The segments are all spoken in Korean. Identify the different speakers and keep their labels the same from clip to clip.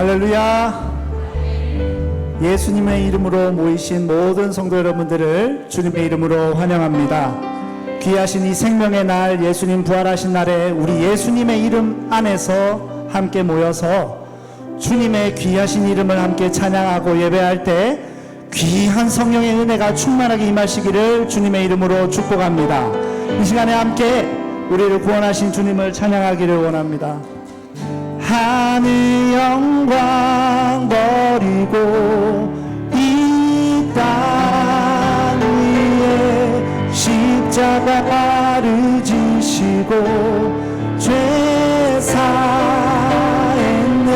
Speaker 1: 할렐루야. 예수님의 이름으로 모이신 모든 성도 여러분들을 주님의 이름으로 환영합니다. 귀하신 이 생명의 날, 예수님 부활하신 날에 우리 예수님의 이름 안에서 함께 모여서 주님의 귀하신 이름을 함께 찬양하고 예배할 때 귀한 성령의 은혜가 충만하게 임하시기를 주님의 이름으로 축복합니다. 이 시간에 함께 우리를 구원하신 주님을 찬양하기를 원합니다. 하늘 영광 버리고 이 땅 위에 십자가를 지시고 죄 사했네.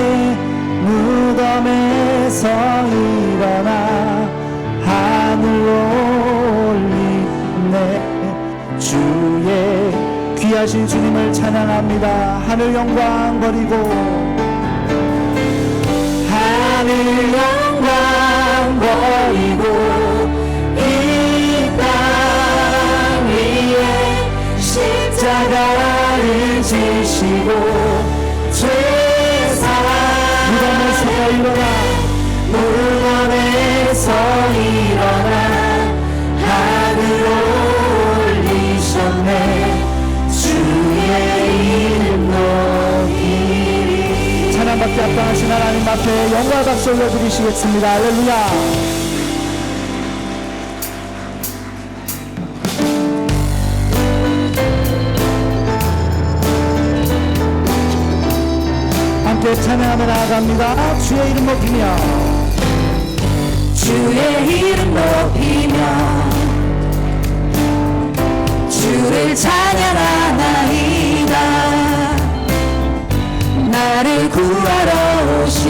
Speaker 1: 무덤에서 일어나 하늘로 올리네. 주의 귀하신 주님을 찬양합니다. 하늘 영광 버리고 하늘 영광 버리고 이 땅 위에 십자가를 지시고 죄 사랑 무덤에서 일어나 무덤에서 일어나 하늘로 올리셨네. 찬양받기 합당하신 하나님 앞에 영광 박수 올려드리시겠습니다. 할렐루야. 함께 찬양하며 나아갑니다. 주의 이름 높이며
Speaker 2: 주의 이름 높이며 주를 찬양하나이다. 나를 구하러 오신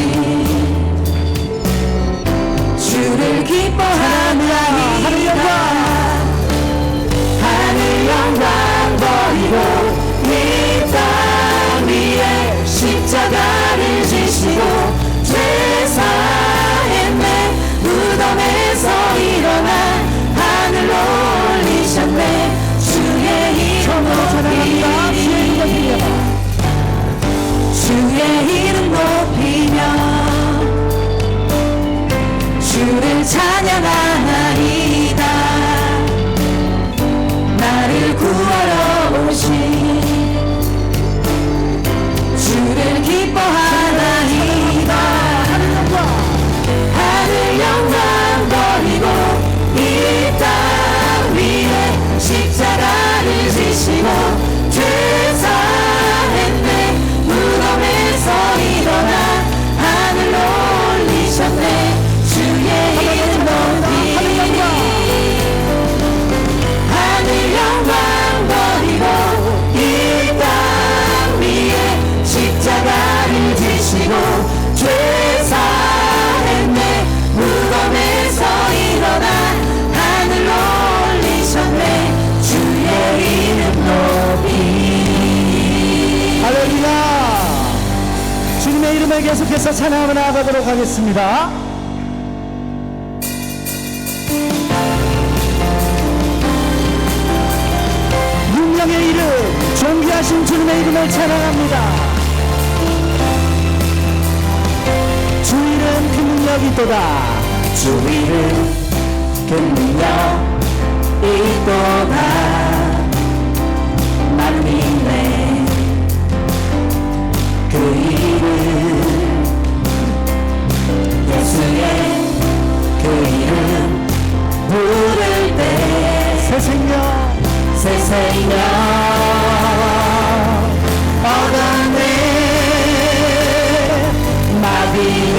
Speaker 2: 주를 기뻐하나이다. 하늘 영광 버리고 이 땅 위에 십자가를 지시고 죄 사했네. 무덤에서 일어나 하늘로 올리셨네. 주의 이름 높이며 주의 이름 높이며 주를 찬양하나이다. 나를 구하러 오신 주를 기뻐하나이다. 하늘 영광 버리고 이 땅 위에 십자가를 지시고 죄 사했네. 무덤에서 일어나 하늘로 올리셨네. 주의 이름 높이니 하늘 영광 버리고 이 땅 위에 십자가를 지시고 죄 사했네. 무덤에서 일어나 하늘로 올리셨네. 주의 이름 높이.
Speaker 1: 할렐루야. 주님의 이름을 계속해서 찬양하며 나아가도록 하겠습니다. 육령의 이름, 존귀하신 주님의 이름을 찬양합니다. 주 이름 그 능력이 있도다.
Speaker 2: 주 이름 그 능력이 있도다. 나는 믿네. 그 이름 예수의 그 이름 부를 때
Speaker 1: 새 생명
Speaker 2: 새 생명 얻었네. 마귀는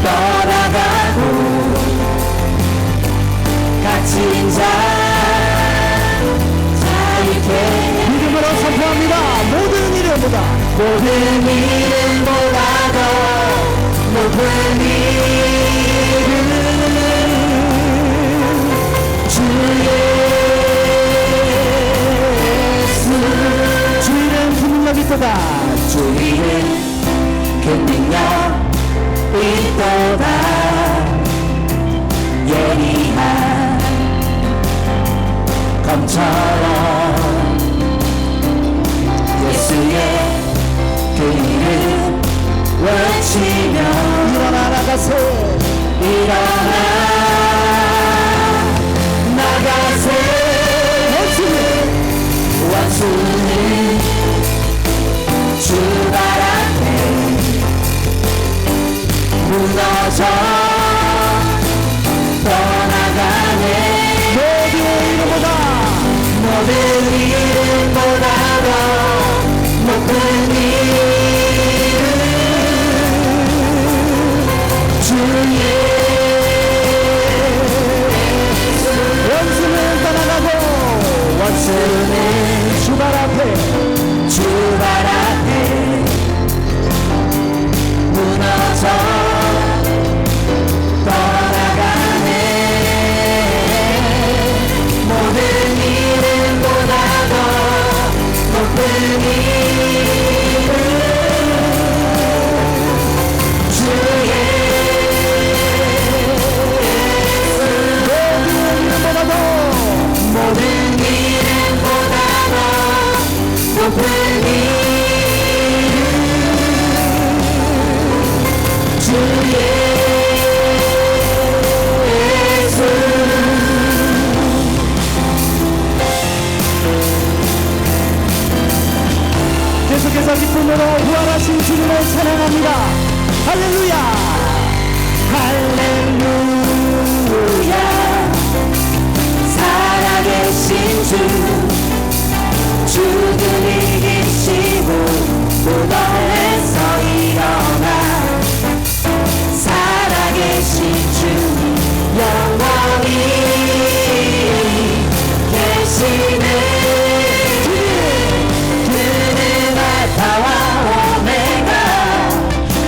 Speaker 2: 떠나가고 갇힌 자 자유케
Speaker 1: 이름으로 선포합니다. 모든 이름보다
Speaker 2: 모든 이름보다도 높은 이름 주 예수.
Speaker 1: 주 이름 그 능력이 있도다.
Speaker 2: 주 이름 그 능력 있도다. 예리한 검처럼 예수의 그 이름
Speaker 1: 나가세
Speaker 2: 일어나 나가세 원수는 주발 앞에 무너져 떠나가네 모든 이름보다 더 높은 이름 주의
Speaker 1: 원수는 떠나가고
Speaker 2: 원수는
Speaker 1: 주발 앞에
Speaker 2: 주발 앞에 무너져 떠나가네 모든 이름보다 더 높은 이름 주의 모든 이름보다 더 높은 이름 주의 예수
Speaker 1: 계속해서 기쁨으로 부활하신 주님을 찬양합니다. 할렐루야
Speaker 2: 할렐루야 살아계신 주 죽음 이기시고 무덤에서 일어나 살아계신 주 영원히 계시네 그는 알파와 오메가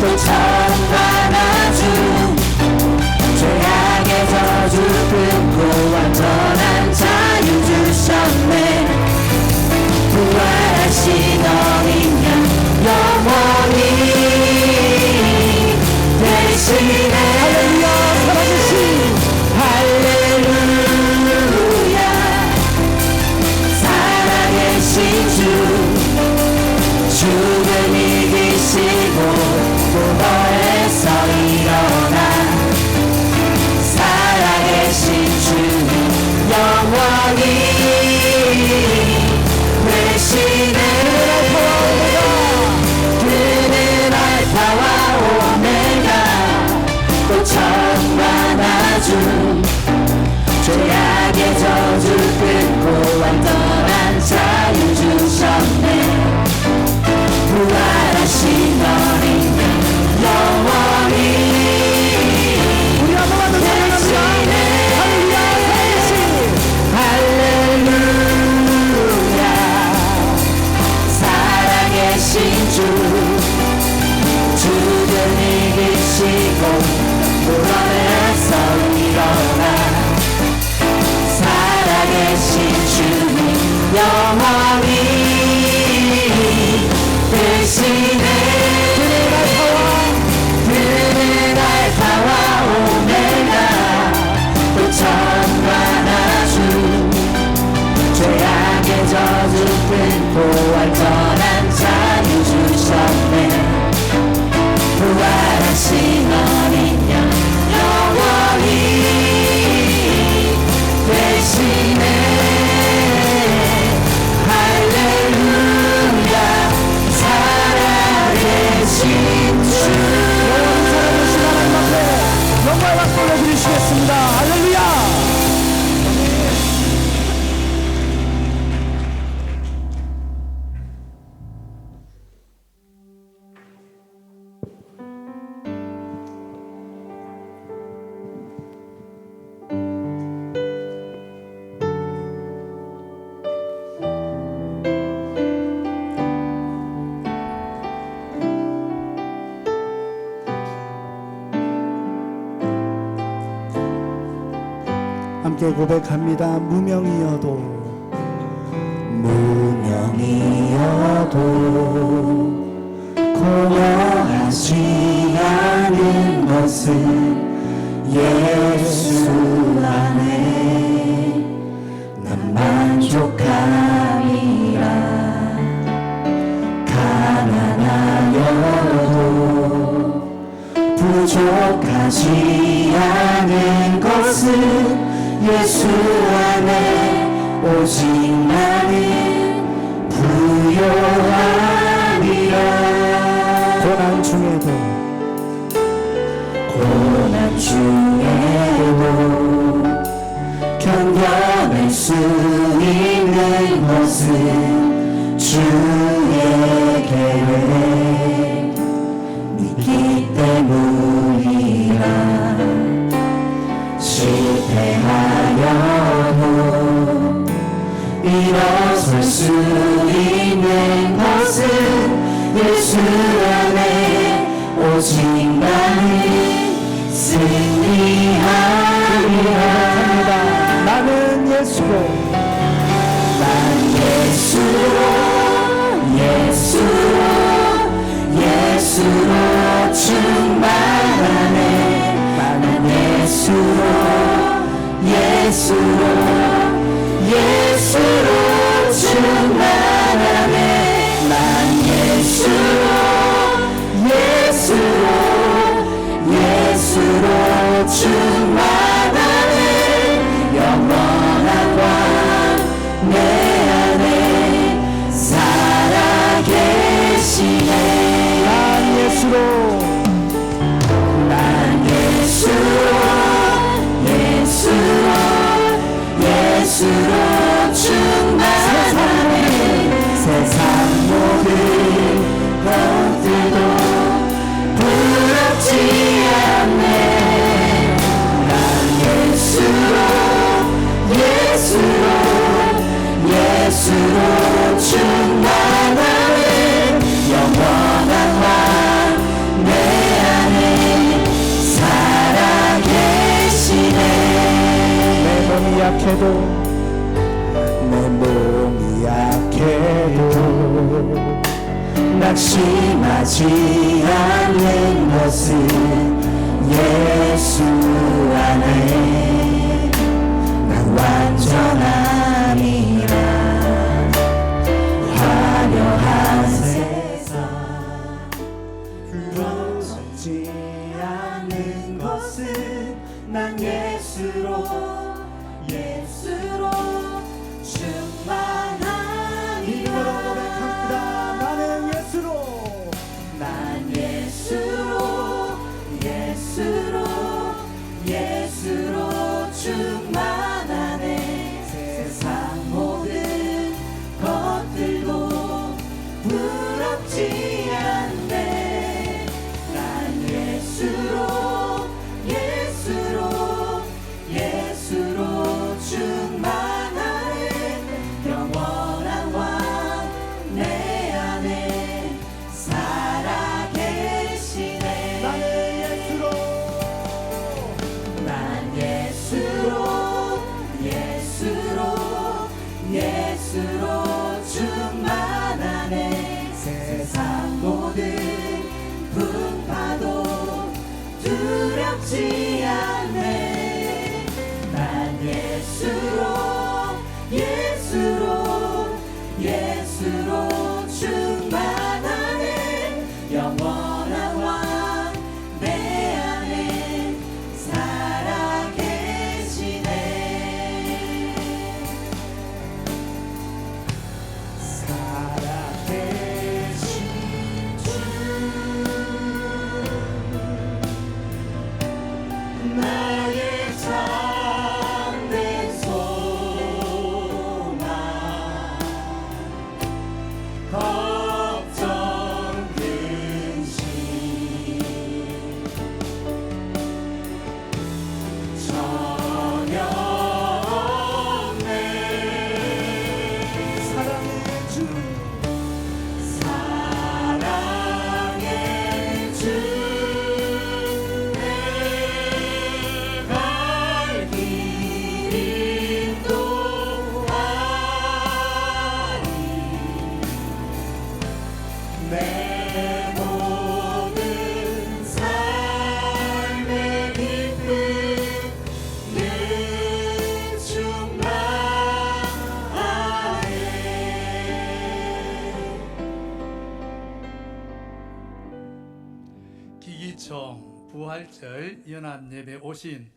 Speaker 2: 또 처음과 나중 죄악의 저주 끊고 완전한 자유 주셨네 부활하신 어린 양 영원히 되시네
Speaker 1: 할렐루야 살아계신
Speaker 2: 할렐루야 살아계신 주 죽음 이기시고 무덤에서 일어나 살아계신 주 영원히 되시네 그는 알파와 오메가 또 처음과 나중 죄악의 저주 끊고 완전한 자유 주셨네 부활하신 어린 양 영원히
Speaker 1: 우리 한 번만 더 찬양합니다. 할렐루야 살아계신
Speaker 2: 할렐루야 살아계신 주 죽음 이기시고 무덤에서 일어나 살아계신 주님 영원히 되시네 그는 알파와 오메가 또 처음과 나중 죄악의 저주 끊고 완전한 자유 주셨네 부활하신 어린 양 영원히 되시네 할렐루야 살아계신 주
Speaker 1: 살아계신 하나님 앞에 영광의 박수 올려드리시겠습니다. 할렐루야 함께 고백합니다. 무명이어도
Speaker 2: 고요하지 않은 것은 예수 안에 난 만족함이라 가난하여도 부족 부족하지 않은 것은 예수 안에 오직 나는 부요하리라.
Speaker 1: 고난 중에도
Speaker 2: 견뎌낼 수 있는 것은 주의 계획 믿기 때문이라. 실패하여도 일어설 수 있는 것은 예수 안에 오직 나는 승리하리라.
Speaker 1: 나는 예수로
Speaker 2: 예수로 충만하네. 나는 예수로 충만하네. 난 예수로 충만하네. 영원한 왕 내 안에 살아계시네. 난 예수로 충만하네. 세상 모든 것들도 부럽지 않네. 난 예수로 충만하네. 영원한 왕 내 안에 살아계시네.
Speaker 1: 내 몸이 약해도
Speaker 2: 낙심하지 않는 것은 예수 안에 난 완전하니라. 화려한 세상 부럽지 않는 것은 난 예수로 충만하니라. 난 예수로 충만하네. 세상 모든 것들도 부럽지 않네. 난 예수로 충만하네. 영원한 왕 내 안에 살아계시네. 난 예수로 충만하네. 세상 모든 풍파도 두렵지 않네. 난 예수로 충만하네. 영원한 왕 내 안에 살아계시네. 살아계신 주
Speaker 3: 오늘 연합 예배 오신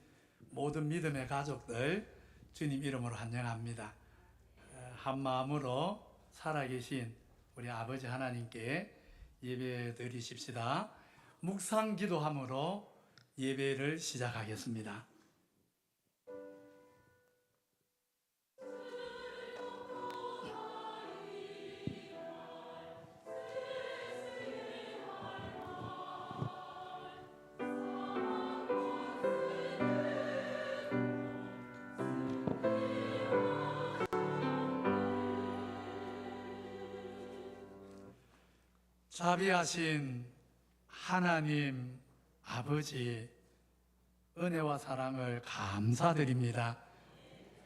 Speaker 3: 모든 믿음의 가족들 주님 이름으로 환영합니다. 한 마음으로 살아계신 우리 아버지 하나님께 예배 드리십시다. 묵상 기도함으로 예배를 시작하겠습니다. 자비하신 하나님 아버지, 은혜와 사랑을 감사드립니다.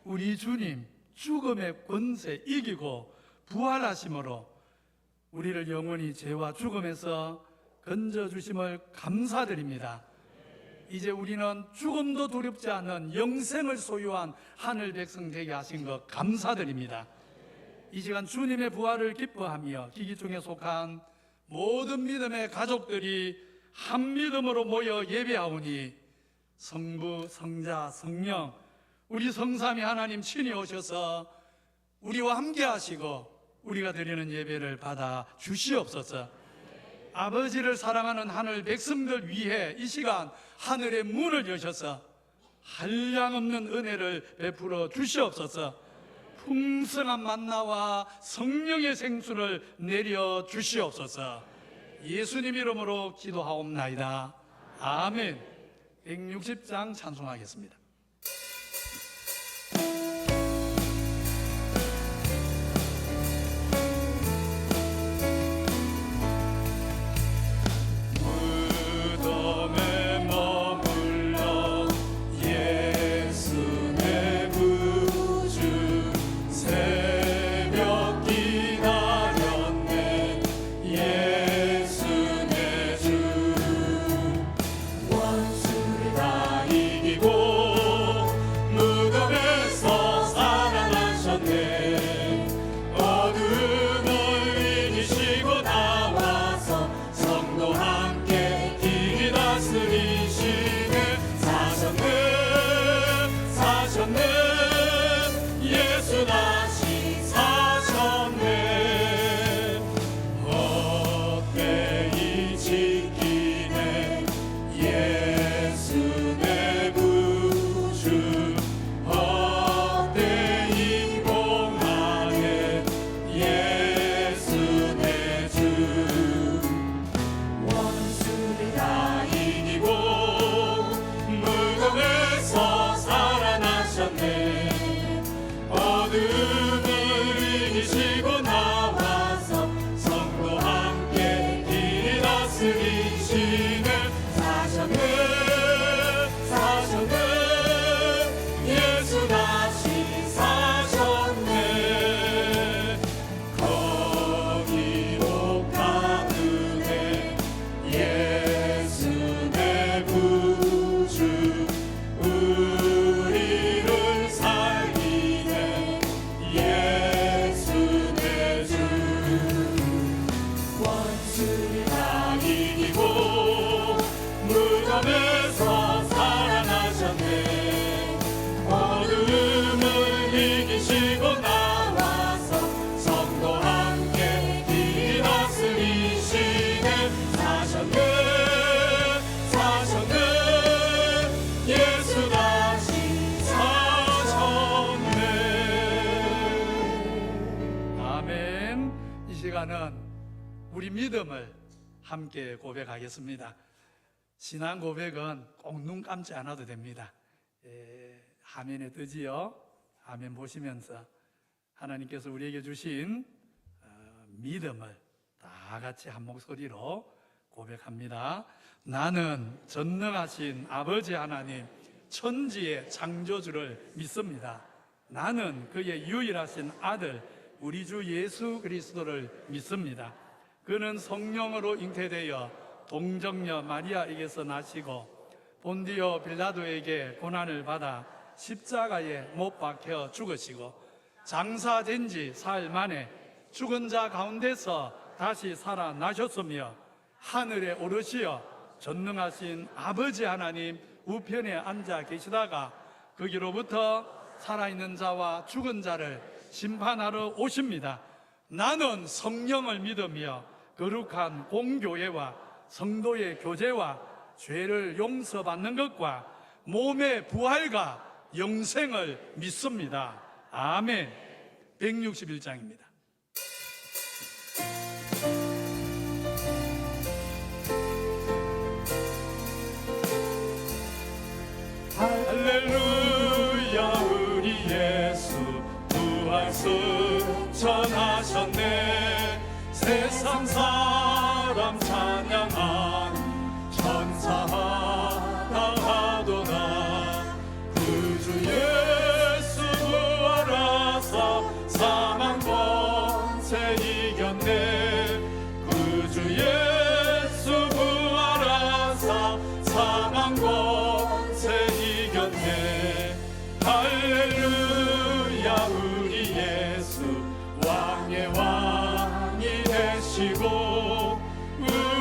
Speaker 3: 우리 주님 죽음의 권세 이기고 부활하심으로 우리를 영원히 죄와 죽음에서 건져주심을 감사드립니다. 이제 우리는 죽음도 두렵지 않는 영생을 소유한 하늘 백성 되게 하신 것 감사드립니다. 이 시간 주님의 부활을 기뻐하며 기기중에 속한 모든 믿음의 가족들이 한 믿음으로 모여 예배하오니 성부, 성자, 성령 우리 성삼위 하나님 친히 오셔서 우리와 함께 하시고 우리가 드리는 예배를 받아 주시옵소서. 아버지를 사랑하는 하늘 백성들 위해 이 시간 하늘의 문을 여셔서 한량없는 은혜를 베풀어 주시옵소서. 풍성한 만나와 성령의 생수를 내려 주시옵소서. 예수님 이름으로 기도하옵나이다. 아멘. 160장 찬송하겠습니다. 우리 믿음을 함께 고백하겠습니다. 신앙 고백은 꼭 눈 감지 않아도 됩니다. 화면에 뜨지요? 화면 보시면서 하나님께서 우리에게 주신 믿음을 다 같이 한 목소리로 고백합니다. 나는 전능하신 아버지 하나님 천지의 창조주를 믿습니다. 나는 그의 유일하신 아들 우리 주 예수 그리스도를 믿습니다. 그는 성령으로 잉태되어 동정녀 마리아에게서 나시고 본디오 빌라도에게 고난을 받아 십자가에 못 박혀 죽으시고 장사된 지 사흘 만에 죽은 자 가운데서 다시 살아나셨으며 하늘에 오르시어 전능하신 아버지 하나님 우편에 앉아 계시다가 거기로부터 살아있는 자와 죽은 자를 심판하러 오십니다. 나는 성령을 믿으며 거룩한 공교회와 성도의 교제와 죄를 용서받는 것과 몸의 부활과 영생을 믿습니다. 아멘. 161장입니다. 할렐루야 우리 예수 부활승 전하셨네. 세상 사람 찬양하니 천사하다하도다. 구주 예수 부활하사 사망 권세 이겼네. 구주 예수 부활하사 사망 권세 이겼네. 할렐루야 우리 예수 왕의 왕이 되시고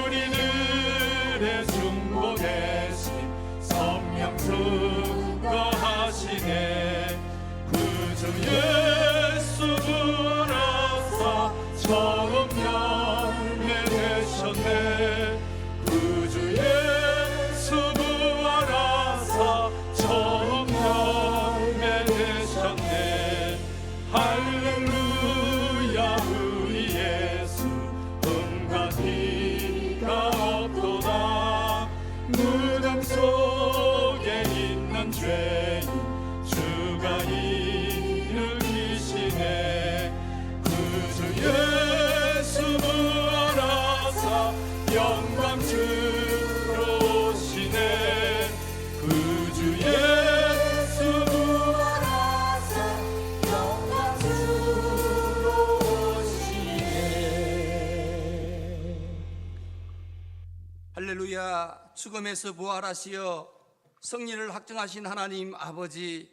Speaker 3: 우리들의 중보 대신 성령 증거하시네. 구주 예수 부활하사 처음 열매 되셨네. 구주 예수 부활하사 처음 열매 되셨네. 할렐루야 우리 예수 흠과 티가 없도다. 무덤 속에 있는 죄인 주가 일으키시네. 구주 예수 부활하사 영광 주로 오시네. 구주 예수
Speaker 2: 부활하사 영광 주로 오시네.
Speaker 4: 할렐루야. 죽음에서 부활하시어 성리를 확정하신 하나님 아버지,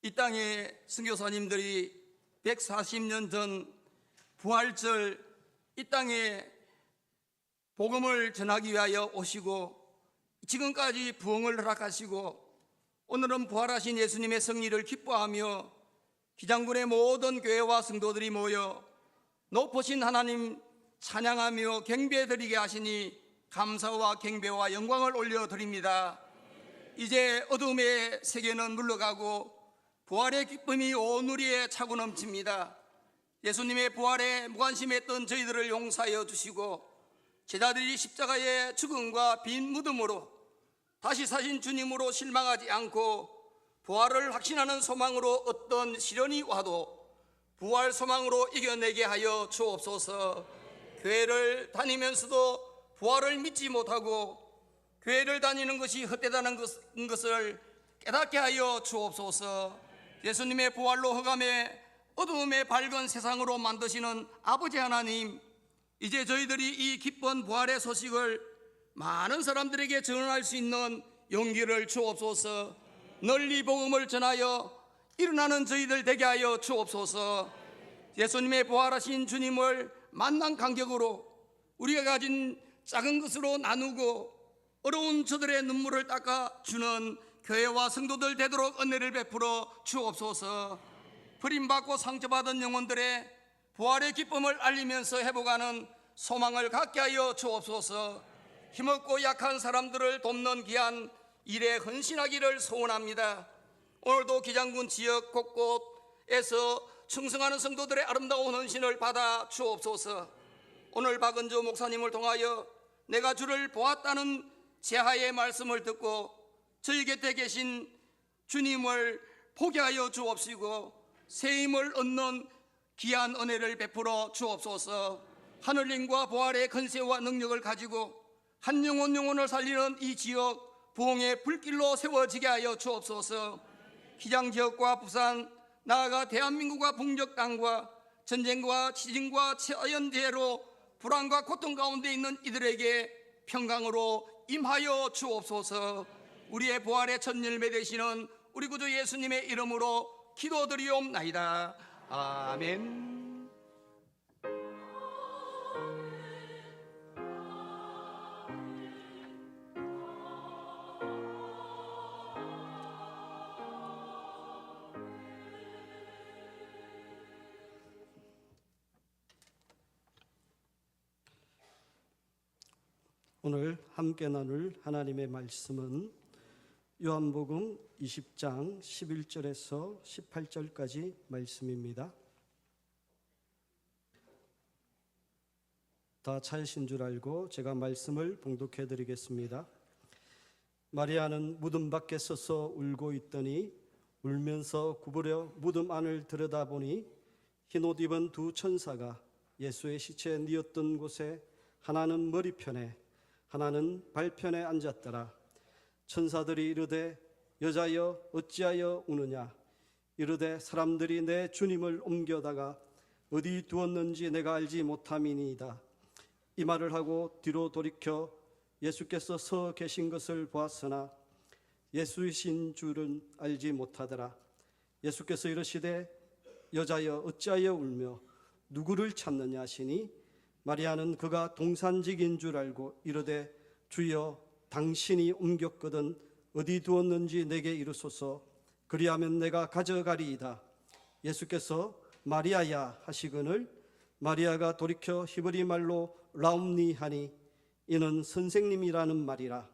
Speaker 4: 이 땅에 선교사님들이 140년 전 부활절 이 땅에 복음을 전하기 위하여 오시고 지금까지 부흥을 허락하시고 오늘은 부활하신 예수님의 승리를 기뻐하며 기장군의 모든 교회와 성도들이 모여 높으신 하나님 찬양하며 경배드리게 하시니 감사와 경배와 영광을 올려드립니다. 이제 어둠의 세계는 물러가고 부활의 기쁨이 온 우리에 차고 넘칩니다. 예수님의 부활에 무관심했던 저희들을 용서하여 주시고 제자들이 십자가의 죽음과 빈 무덤으로 다시 사신 주님으로 실망하지 않고 부활을 확신하는 소망으로 어떤 시련이 와도 부활 소망으로 이겨내게 하여 주옵소서. 교회를 다니면서도 부활을 믿지 못하고 교회를 다니는 것이 헛되다는 것을 깨닫게 하여 주옵소서. 예수님의 부활로 흑암의 어두움의 밝은 세상으로 만드시는 아버지 하나님, 이제 저희들이 이 기쁜 부활의 소식을 많은 사람들에게 전할 수 있는 용기를 주옵소서. 널리 복음을 전하여 일어나는 저희들 되게 하여 주옵소서. 예수님의 부활하신 주님을 만난 간격으로 우리가 가진 작은 것으로 나누고 어려운 저들의 눈물을 닦아주는 교회와 성도들 되도록 은혜를 베풀어 주옵소서. 버림받고 상처받은 영혼들의 부활의 기쁨을 알리면서 회복하는 소망을 갖게 하여 주옵소서. 힘없고 약한 사람들을 돕는 귀한 일에 헌신하기를 소원합니다. 오늘도 기장군 지역 곳곳에서 충성하는 성도들의 아름다운 헌신을 받아 주옵소서. 오늘 박은조 목사님을 통하여 내가 주를 보았다는 제하의 말씀을 듣고 저희 곁에 계신 주님을 보게 하여 주옵시고 새 힘을 얻는 귀한 은혜를 베풀어 주옵소서. 하늘님과 부활의 권세와 능력을 가지고 한 영혼을 살리는 이 지역 부흥의 불길로 세워지게 하여 주옵소서. 기장지역과 부산, 나아가 대한민국과 북녘 땅과 전쟁과 지진과 자연재해로 불안과 고통 가운데 있는 이들에게 평강으로 임하여 주옵소서. 우리의 부활의 첫 열매 되시는 우리 구주 예수님의 이름으로 기도드리옵나이다. 아멘.
Speaker 5: 오늘 함께 나눌 하나님의 말씀은 요한복음 20장 11절에서 18절까지 말씀입니다. 다 찾으신 줄 알고 제가 말씀을 봉독해 드리겠습니다. 마리아는 무덤 밖에 서서 울고 있더니 울면서 구부려 무덤 안을 들여다보니 흰옷 입은 두 천사가 예수의 시체 뉘었던 곳에 하나는 머리편에 하나는 발편에 앉았더라. 천사들이 이르되 여자여 어찌하여 우느냐. 이르되 사람들이 내 주님을 옮겨다가 어디 두었는지 내가 알지 못함이니이다. 이 말을 하고 뒤로 돌이켜 예수께서 서 계신 것을 보았으나 예수이신 줄은 알지 못하더라. 예수께서 이르시되 여자여 어찌하여 울며 누구를 찾느냐 하시니 마리아는 그가 동산직인 줄 알고 이르되 주여 당신이 옮겼거든 어디 두었는지 내게 이르소서. 그리하면 내가 가져가리이다. 예수께서 마리아야 하시거늘 마리아가 돌이켜 히브리 말로 라움니 하니 이는 선생님이라는 말이라.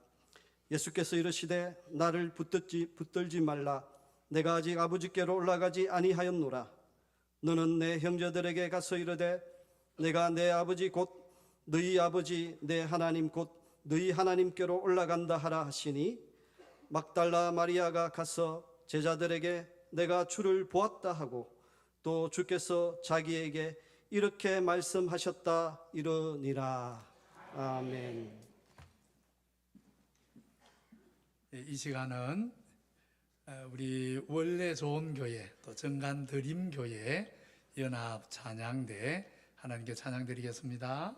Speaker 5: 예수께서 이르시되 나를 붙들지 말라. 내가 아직 아버지께로 올라가지 아니하였노라. 너는 내 형제들에게 가서 이르되 내가 내 아버지 곧 너희 아버지 내 하나님 곧 너희 하나님께로 올라간다 하라 하시니 막달라 마리아가 가서 제자들에게 내가 주를 보았다 하고 또 주께서 자기에게 이렇게 말씀하셨다 이러니라. 아멘.
Speaker 6: 이 시간은 우리 원래 좋은 교회 또 정간 드림 교회 연합 찬양대 하나님께 찬양 드리겠습니다.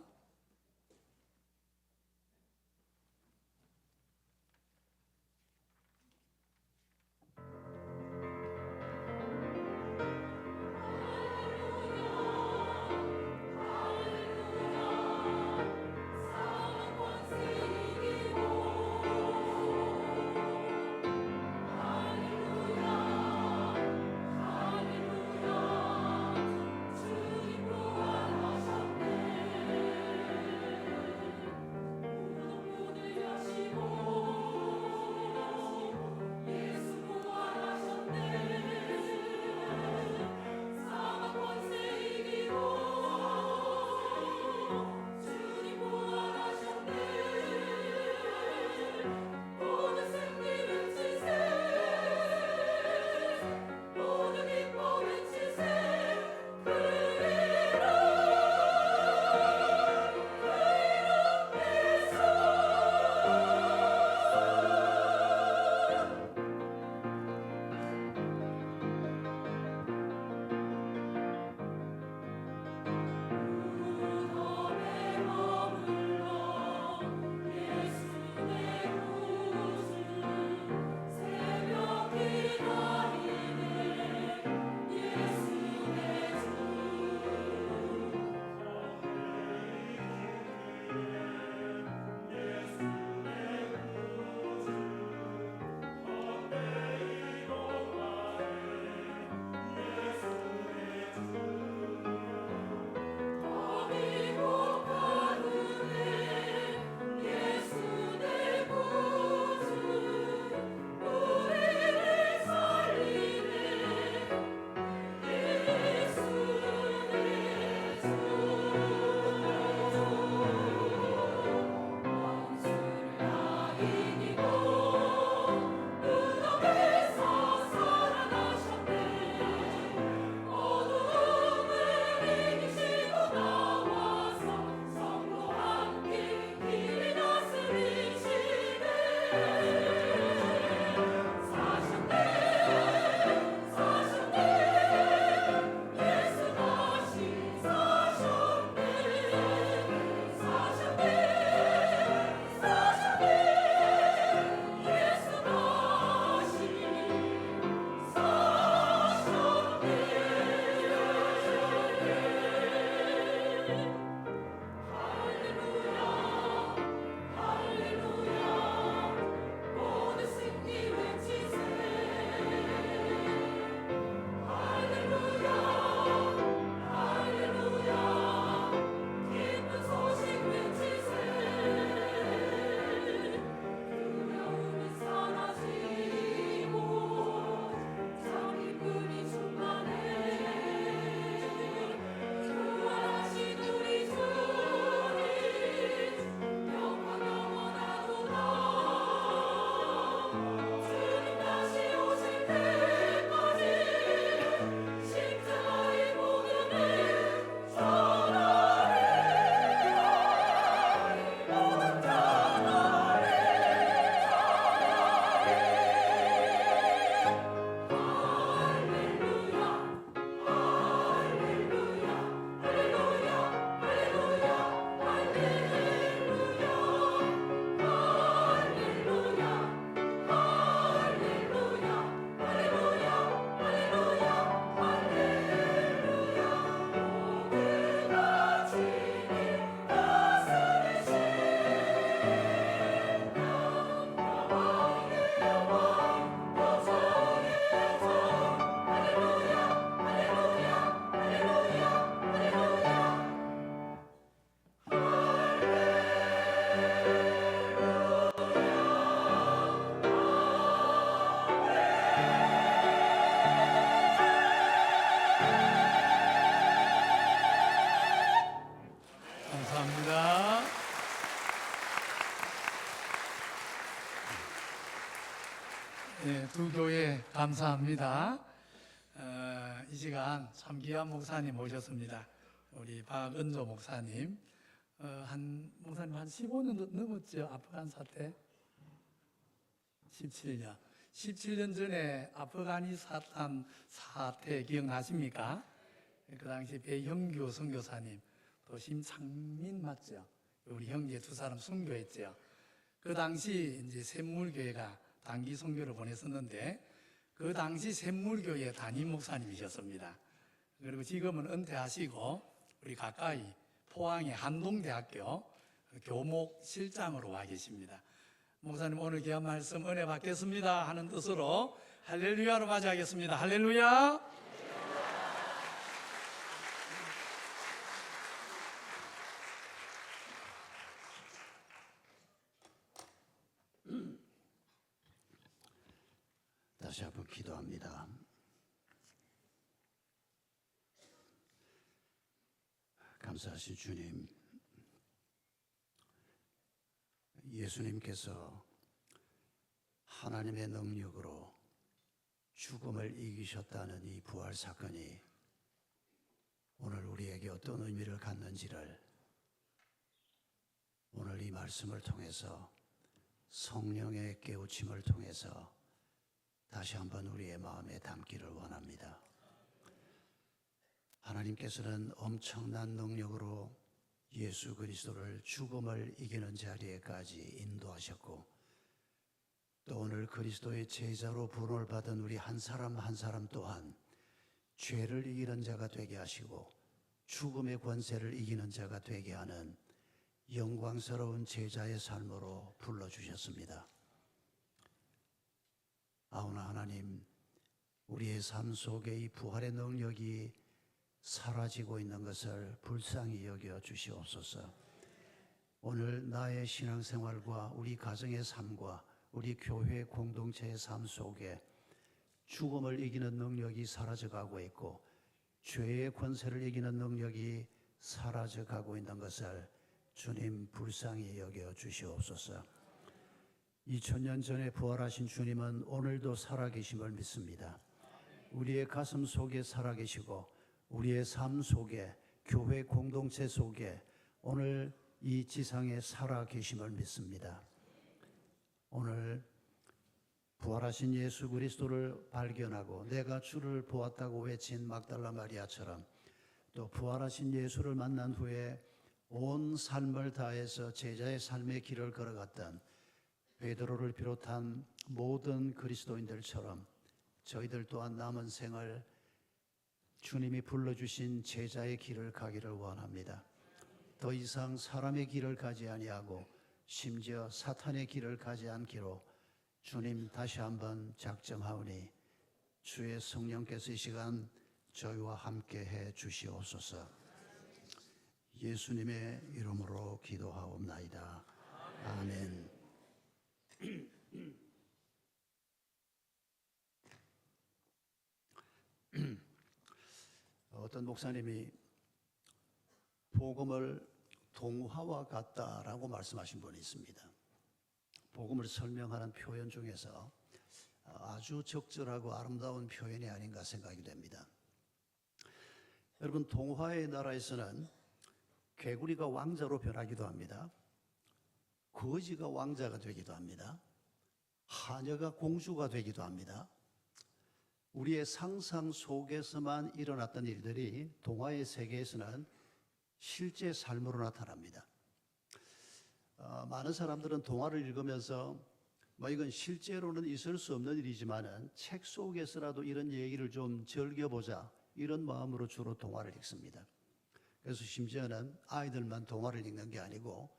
Speaker 2: 주님 부활하셨네.
Speaker 6: 예, 두 교회 감사합니다. 이 시간 참 귀한 목사님 모셨습니다. 우리 박은조 목사님. 목사님 한 15년 넘었죠? 아프간 사태? 17년. 17년 전에 아프가니스탄 사태 기억나십니까? 그 당시 배형규 선교사님, 또 심창민 맞죠? 우리 형제 두 사람 선교했죠. 그 당시 이제 샘물교회가 단기 선교를 보냈었는데, 그 당시 샘물교회 담임 목사님이셨습니다. 그리고 지금은 은퇴하시고 우리 가까이 포항의 한동대학교 교목 실장으로 와 계십니다. 목사님 오늘 귀한 말씀 은혜 받겠습니다 하는 뜻으로 할렐루야로 맞이하겠습니다. 할렐루야.
Speaker 7: 다시 한번 기도합니다. 감사하신 주님, 예수님께서 하나님의 능력으로 죽음을 이기셨다는 이 부활 사건이 오늘 우리에게 어떤 의미를 갖는지를 오늘 이 말씀을 통해서 성령의 깨우침을 통해서 다시 한번 우리의 마음에 담기를 원합니다. 하나님께서는 엄청난 능력으로 예수 그리스도를 죽음을 이기는 자리에까지 인도하셨고, 또 오늘 그리스도의 제자로 부름을 받은 우리 한 사람 한 사람 또한 죄를 이기는 자가 되게 하시고 죽음의 권세를 이기는 자가 되게 하는 영광스러운 제자의 삶으로 불러주셨습니다. 아우나 하나님, 우리의 삶 속에 이 부활의 능력이 사라지고 있는 것을 불쌍히 여겨 주시옵소서. 오늘 나의 신앙생활과 우리 가정의 삶과 우리 교회 공동체의 삶 속에 죽음을 이기는 능력이 사라져가고 있고 죄의 권세를 이기는 능력이 사라져가고 있는 것을 주님 불쌍히 여겨 주시옵소서. 2000년 전에 부활하신 주님은 오늘도 살아계심을 믿습니다. 우리의 가슴 속에 살아계시고 우리의 삶 속에, 교회 공동체 속에 오늘 이 지상에 살아계심을 믿습니다. 오늘 부활하신 예수 그리스도를 발견하고 내가 주를 보았다고 외친 막달라 마리아처럼, 또 부활하신 예수를 만난 후에 온 삶을 다해서 제자의 삶의 길을 걸어갔던 베드로를 비롯한 모든 그리스도인들처럼 저희들 또한 남은 생을 주님이 불러주신 제자의 길을 가기를 원합니다. 더 이상 사람의 길을 가지 아니하고 심지어 사탄의 길을 가지 않기로 주님 다시 한번 작정하오니 주의 성령께서 이 시간 저희와 함께 해 주시옵소서. 예수님의 이름으로 기도하옵나이다. 아멘. 어떤 목사님이 복음을 동화와 같다라고 말씀하신 분이 있습니다. 복음을 설명하는 표현 중에서 아주 적절하고 아름다운 표현이 아닌가 생각이 됩니다. 여러분, 동화의 나라에서는 개구리가 왕자로 변하기도 합니다. 거지가 왕자가 되기도 합니다. 하녀가 공주가 되기도 합니다. 우리의 상상 속에서만 일어났던 일들이 동화의 세계에서는 실제 삶으로 나타납니다. 많은 사람들은 동화를 읽으면서 이건 실제로는 있을 수 없는 일이지만은 책 속에서라도 이런 얘기를 좀 즐겨보자, 이런 마음으로 주로 동화를 읽습니다. 그래서 심지어는 아이들만 동화를 읽는 게 아니고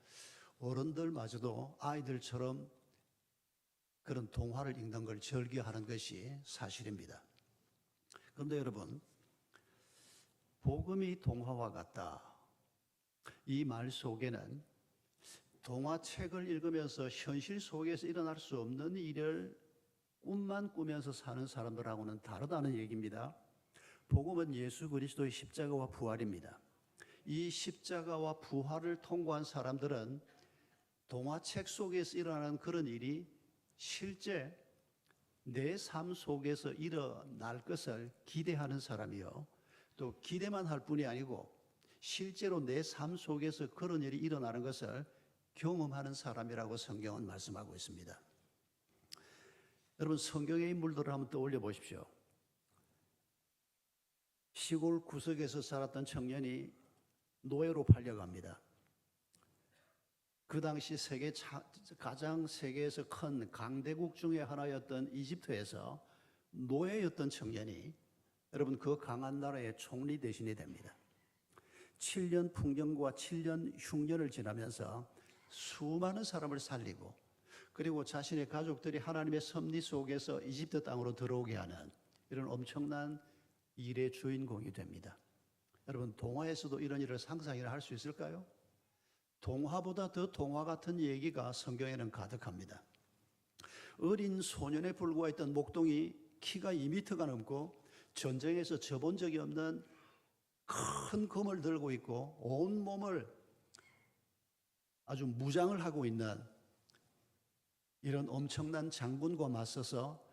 Speaker 7: 어른들마저도 아이들처럼 그런 동화를 읽는 걸 즐겨하는 것이 사실입니다. 그런데 여러분, 복음이 동화와 같다, 이 말 속에는 동화책을 읽으면서 현실 속에서 일어날 수 없는 일을 꿈만 꾸면서 사는 사람들하고는 다르다는 얘기입니다. 복음은 예수 그리스도의 십자가와 부활입니다. 이 십자가와 부활을 통과한 사람들은 동화책 속에서 일어나는 그런 일이 실제 내 삶 속에서 일어날 것을 기대하는 사람이요. 또 기대만 할 뿐이 아니고 실제로 내 삶 속에서 그런 일이 일어나는 것을 경험하는 사람이라고 성경은 말씀하고 있습니다. 여러분, 성경의 인물들을 한번 떠올려 보십시오. 시골 구석에서 살았던 청년이 노예로 팔려갑니다. 그 당시 가장 세계에서 큰 강대국 중에 하나였던 이집트에서 노예였던 청년이 여러분 그 강한 나라의 총리 대신이 됩니다. 7년 풍년과 7년 흉년을 지나면서 수많은 사람을 살리고 그리고 자신의 가족들이 하나님의 섭리 속에서 이집트 땅으로 들어오게 하는 이런 엄청난 일의 주인공이 됩니다. 여러분, 동화에서도 이런 일을 상상이나 할 수 있을까요? 동화보다 더 동화 같은 얘기가 성경에는 가득합니다. 어린 소년에 불과했던 목동이 키가 2m가 넘고 전쟁에서 져본 적이 없는 큰 검을 들고 있고 온 몸을 아주 무장을 하고 있는 이런 엄청난 장군과 맞서서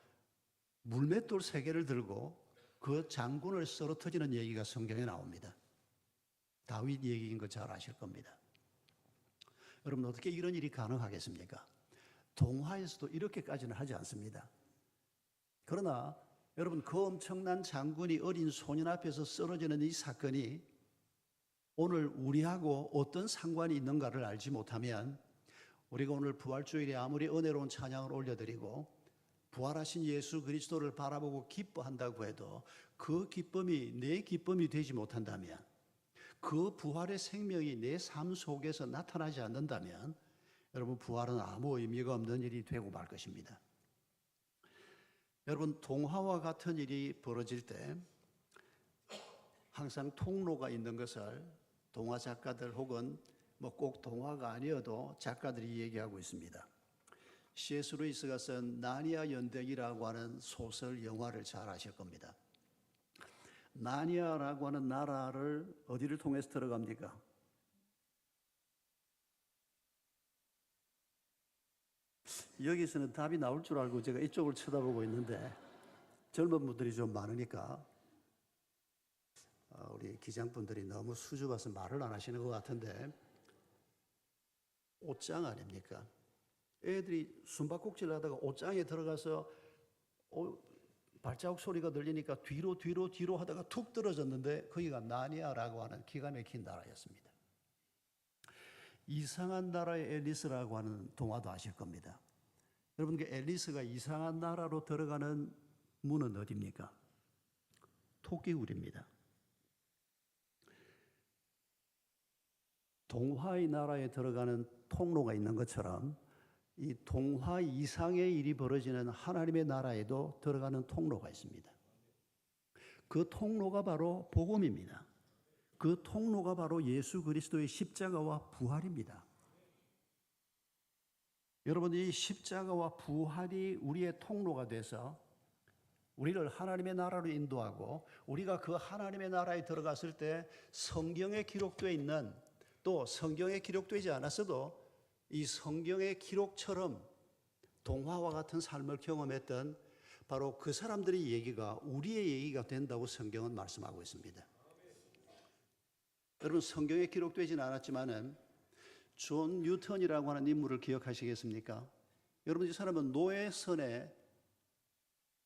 Speaker 7: 물맷돌 3개를 들고 그 장군을 쓰러뜨리는 얘기가 성경에 나옵니다. 다윗 얘기인 거 잘 아실 겁니다. 여러분, 어떻게 이런 일이 가능하겠습니까? 동화에서도 이렇게까지는 하지 않습니다. 그러나 여러분, 그 엄청난 장군이 어린 소년 앞에서 쓰러지는 이 사건이 오늘 우리하고 어떤 상관이 있는가를 알지 못하면 우리가 오늘 부활주일에 아무리 은혜로운 찬양을 올려드리고 부활하신 예수 그리스도를 바라보고 기뻐한다고 해도 그 기쁨이 내 기쁨이 되지 못한다면, 그 부활의 생명이 내 삶 속에서 나타나지 않는다면 여러분, 부활은 아무 의미가 없는 일이 되고 말 것입니다. 여러분, 동화와 같은 일이 벌어질 때 항상 통로가 있는 것을 동화 작가들 혹은 꼭 동화가 아니어도 작가들이 얘기하고 있습니다. C.S. 루이스가 쓴 나니아 연대기라고 하는 소설 영화를 잘 아실 겁니다. 나니아라고 하는 나라를 어디를 통해서 들어갑니까? 여기서는 답이 나올 줄 알고 제가 이쪽을 쳐다보고 있는데 젊은 분들이 좀 많으니까 우리 기장분들이 너무 수줍어서 말을 안 하시는 것 같은데, 옷장 아닙니까? 애들이 숨바꼭질 하다가 옷장에 들어가서 발자국 소리가 들리니까 뒤로 하다가 툭 떨어졌는데 거기가 나니아라고 하는 기가 막힌 나라였습니다. 이상한 나라의 앨리스라고 하는 동화도 아실 겁니다. 여러분, 그 앨리스가 이상한 나라로 들어가는 문은 어디입니까? 토끼굴입니다. 동화의 나라에 들어가는 통로가 있는 것처럼 이 동화 이상의 일이 벌어지는 하나님의 나라에도 들어가는 통로가 있습니다. 그 통로가 바로 복음입니다. 그 통로가 바로 예수 그리스도의 십자가와 부활입니다. 여러분, 이 십자가와 부활이 우리의 통로가 돼서 우리를 하나님의 나라로 인도하고 우리가 그 하나님의 나라에 들어갔을 때 성경에 기록되어 있는, 또 성경에 기록되지 않았어도 이 성경의 기록처럼 동화와 같은 삶을 경험했던 바로 그 사람들의 얘기가 우리의 얘기가 된다고 성경은 말씀하고 있습니다. 여러분, 성경에 기록되지는 않았지만은 존 뉴턴이라고 하는 인물을 기억하시겠습니까? 여러분, 이 사람은 노예선의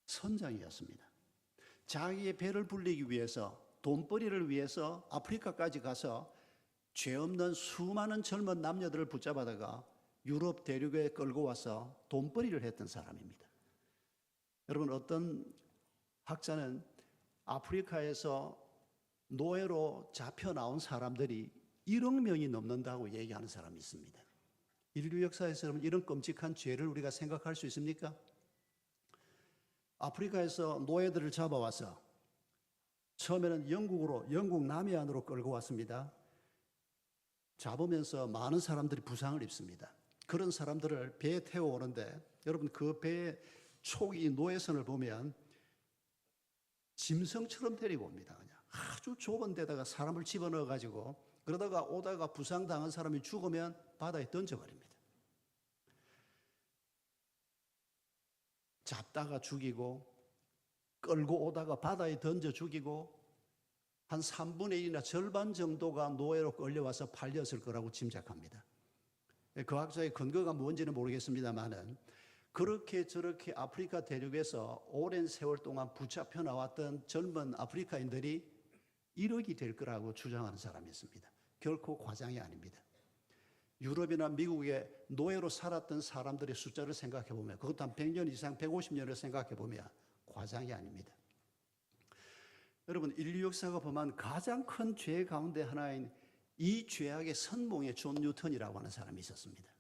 Speaker 7: 선장이었습니다. 자기의 배를 불리기 위해서, 돈벌이를 위해서 아프리카까지 가서 죄 없는 수많은 젊은 남녀들을 붙잡아다가 유럽 대륙에 끌고 와서 돈벌이를 했던 사람입니다. 여러분, 어떤 학자는 아프리카에서 노예로 잡혀 나온 사람들이 1억 명이 넘는다고 얘기하는 사람이 있습니다. 인류 역사에서 여러분, 이런 끔찍한 죄를 우리가 생각할 수 있습니까? 아프리카에서 노예들을 잡아와서 처음에는 영국 남해안으로 끌고 왔습니다. 잡으면서 많은 사람들이 부상을 입습니다. 그런 사람들을 배에 태워오는데 여러분, 그 배의 촉이 노예선을 보면 짐승처럼 데리고 옵니다. 그냥 아주 좁은 데다가 사람을 집어넣어 가지고, 그러다가 오다가 부상당한 사람이 죽으면 바다에 던져버립니다. 잡다가 죽이고 끌고 오다가 바다에 던져 죽이고 한 3분의 1이나 절반 정도가 노예로 끌려와서 팔렸을 거라고 짐작합니다. 과학자의 근거가 뭔지는 모르겠습니다만은 그렇게 저렇게 아프리카 대륙에서 오랜 세월 동안 붙잡혀 나왔던 젊은 아프리카인들이 1억이 될 거라고 주장하는 사람이 있습니다. 결코 과장이 아닙니다. 유럽이나 미국에 노예로 살았던 사람들의 숫자를 생각해 보면, 그것도 한 100년 이상, 150년을 생각해 보면 과장이 아닙니다. 여러분, 인류 역사가 범한 가장 큰 죄 가운데 하나인 이 죄악의 선봉에 존 뉴턴이라고 하는 사람이 있었습니다.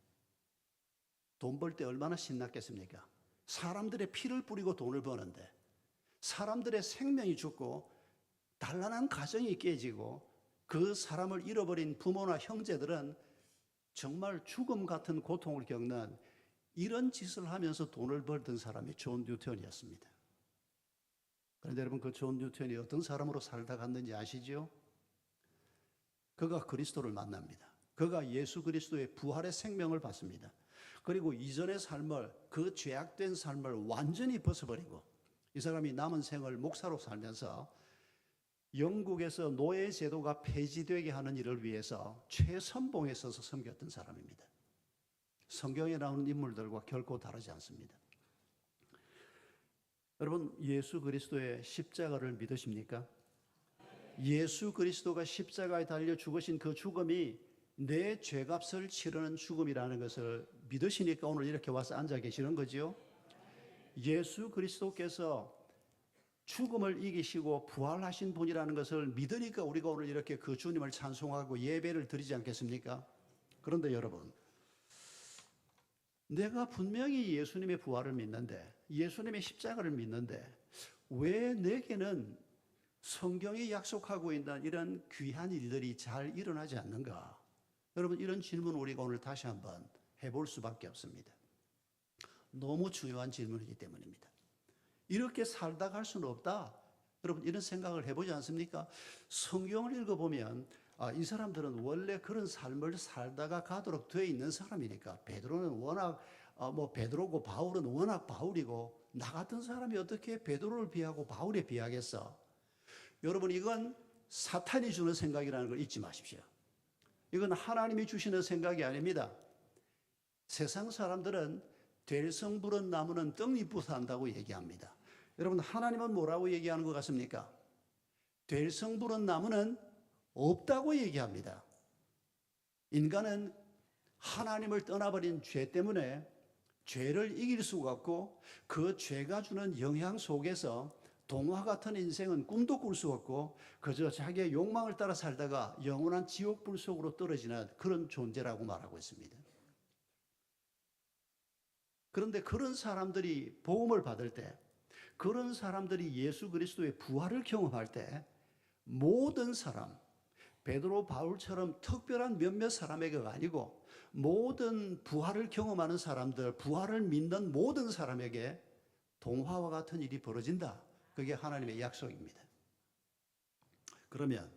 Speaker 7: 돈 벌 때 얼마나 신났겠습니까? 사람들의 피를 뿌리고 돈을 버는데, 사람들의 생명이 죽고 단란한 가정이 깨지고 그 사람을 잃어버린 부모나 형제들은 정말 죽음 같은 고통을 겪는 이런 짓을 하면서 돈을 벌던 사람이 존 뉴턴이었습니다. 그런데 여러분, 그 존 뉴턴이 어떤 사람으로 살다 갔는지 아시죠? 그가 그리스도를 만납니다. 그가 예수 그리스도의 부활의 생명을 받습니다. 그리고 이전의 삶을, 그 죄악된 삶을 완전히 벗어버리고 이 사람이 남은 생을 목사로 살면서 영국에서 노예 제도가 폐지되게 하는 일을 위해서 최선봉에 서서 섬겼던 사람입니다. 성경에 나오는 인물들과 결코 다르지 않습니다. 여러분, 예수 그리스도의 십자가를 믿으십니까? 예수 그리스도가 십자가에 달려 죽으신 그 죽음이 내 죄값을 치르는 죽음이라는 것을 믿으시니까 오늘 이렇게 와서 앉아 계시는 거지요. 예수 그리스도께서 죽음을 이기시고 부활하신 분이라는 것을 믿으니까 우리가 오늘 이렇게 그 주님을 찬송하고 예배를 드리지 않겠습니까? 그런데 여러분, 내가 분명히 예수님의 부활을 믿는데, 예수님의 십자가를 믿는데 왜 내게는 성경이 약속하고 있는 이런 귀한 일들이 잘 일어나지 않는가? 여러분, 이런 질문 우리가 오늘 다시 한번 해볼 수밖에 없습니다. 너무 중요한 질문이기 때문입니다. 이렇게 살다 갈 수는 없다. 여러분, 이런 생각을 해보지 않습니까? 성경을 읽어보면 이 사람들은 원래 그런 삶을 살다가 가도록 되어 있는 사람이니까. 베드로는 워낙 베드로고 바울은 워낙 바울이고, 나 같은 사람이 어떻게 베드로를 비하고 바울에 비하겠어? 여러분, 이건 사탄이 주는 생각이라는 걸 잊지 마십시오. 이건 하나님이 주시는 생각이 아닙니다. 세상 사람들은 될성 부른 나무는 떡잎부터 한다고 얘기합니다. 여러분, 하나님은 뭐라고 얘기하는 것 같습니까? 될성 부른 나무는 없다고 얘기합니다. 인간은 하나님을 떠나버린 죄 때문에 죄를 이길 수가 없고, 그 죄가 주는 영향 속에서 동화 같은 인생은 꿈도 꿀 수 없고 그저 자기의 욕망을 따라 살다가 영원한 지옥불 속으로 떨어지는 그런 존재라고 말하고 있습니다. 그런데 그런 사람들이 복음을 받을 때, 그런 사람들이 예수 그리스도의 부활을 경험할 때 모든 사람, 베드로 바울처럼 특별한 몇몇 사람에게가 아니고 모든 부활을 경험하는 사람들, 부활을 믿는 모든 사람에게 동화와 같은 일이 벌어진다. 그게 하나님의 약속입니다. 그러면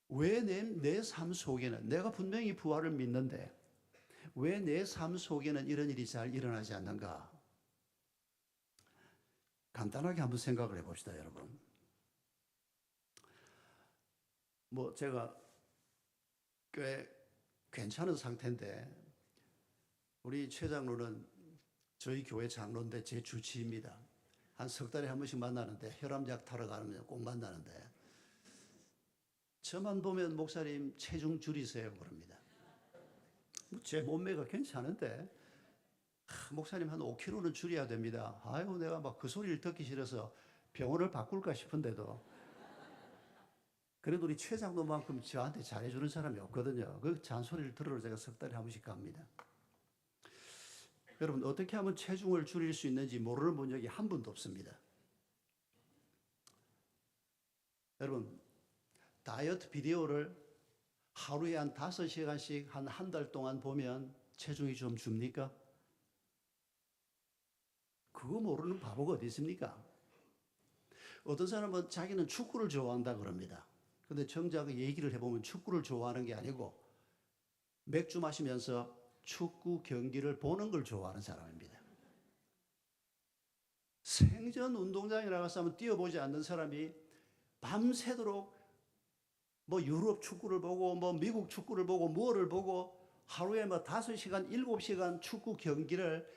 Speaker 7: 왜 내 삶 속에는, 내가 분명히 부활을 믿는데 왜 내 삶 속에는 이런 일이 잘 일어나지 않는가? 간단하게 한번 생각을 해봅시다, 여러분. 제가 꽤 괜찮은 상태인데, 우리 최 장로는 저희 교회 장로인데 제 주치입니다. 한 석 달에 한 번씩 만나는데, 혈압약 타러 가면 꼭 만나는데, 저만 보면 목사님 체중 줄이세요 그럽니다. 제 몸매가 괜찮은데 목사님 한 5kg는 줄여야 됩니다. 아유, 내가 막 그 소리를 듣기 싫어서 병원을 바꿀까 싶은데도, 그래도 우리 최 장로만큼 저한테 잘해주는 사람이 없거든요. 그 잔소리를 들으러 제가 석 달에 한 번씩 갑니다. 여러분, 어떻게 하면 체중을 줄일 수 있는지 모르는 분 여기 한 분도 없습니다. 여러분, 다이어트 비디오를 하루에 한 5시간씩 한 달 동안 보면 체중이 좀 줍니까? 그거 모르는 바보가 어디 있습니까? 어떤 사람은 자기는 축구를 좋아한다 그럽니다. 근데 정작 얘기를 해보면 축구를 좋아하는 게 아니고 맥주 마시면서 축구 경기를 보는 걸 좋아하는 사람입니다. 생전 운동장에 나가서 한번 뛰어보지 않는 사람이 밤새도록 뭐 유럽 축구를 보고 뭐 미국 축구를 보고 뭐를 보고 하루에 뭐 5시간, 7시간 축구 경기를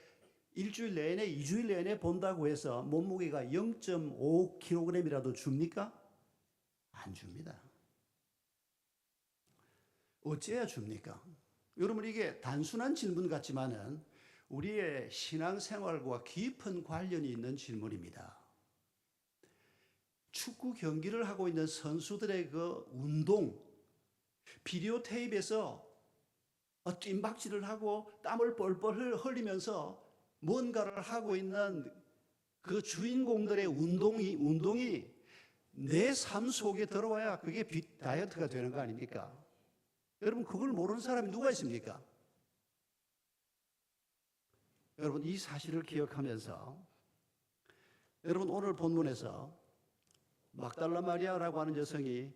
Speaker 7: 일주일 내내, 2주일 내내 본다고 해서 몸무게가 0.5kg이라도 줍니까? 안 줍니다. 어째야 줍니까? 여러분, 이게 단순한 질문 같지만은 우리의 신앙생활과 깊은 관련이 있는 질문입니다. 축구 경기를 하고 있는 선수들의 그 운동, 비디오 테이프에서 뜀박질을 하고 땀을 뻘뻘 흘리면서 뭔가를 하고 있는 그 주인공들의 운동이 내 삶 속에 들어와야 그게 다이어트가 되는 거 아닙니까? 여러분, 그걸 모르는 사람이 누가 있습니까? 여러분, 이 사실을 기억하면서 여러분, 오늘 본문에서 막달라 마리아라고 하는 여성이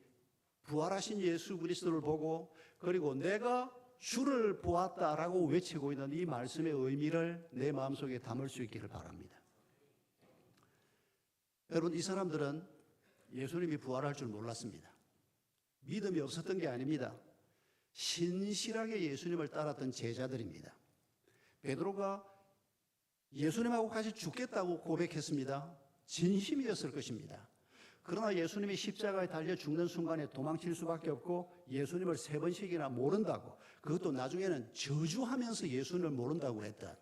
Speaker 7: 부활하신 예수 그리스도를 보고 그리고 내가 주를 보았다라고 외치고 있는 이 말씀의 의미를 내 마음속에 담을 수 있기를 바랍니다. 여러분, 이 사람들은 예수님이 부활할 줄 몰랐습니다. 믿음이 없었던 게 아닙니다. 신실하게 예수님을 따랐던 제자들입니다. 베드로가 예수님하고 같이 죽겠다고 고백했습니다. 진심이었을 것입니다. 그러나 예수님이 십자가에 달려 죽는 순간에 도망칠 수밖에 없고 예수님을 3번씩이나 모른다고, 그것도 나중에는 저주하면서 예수님을 모른다고 했던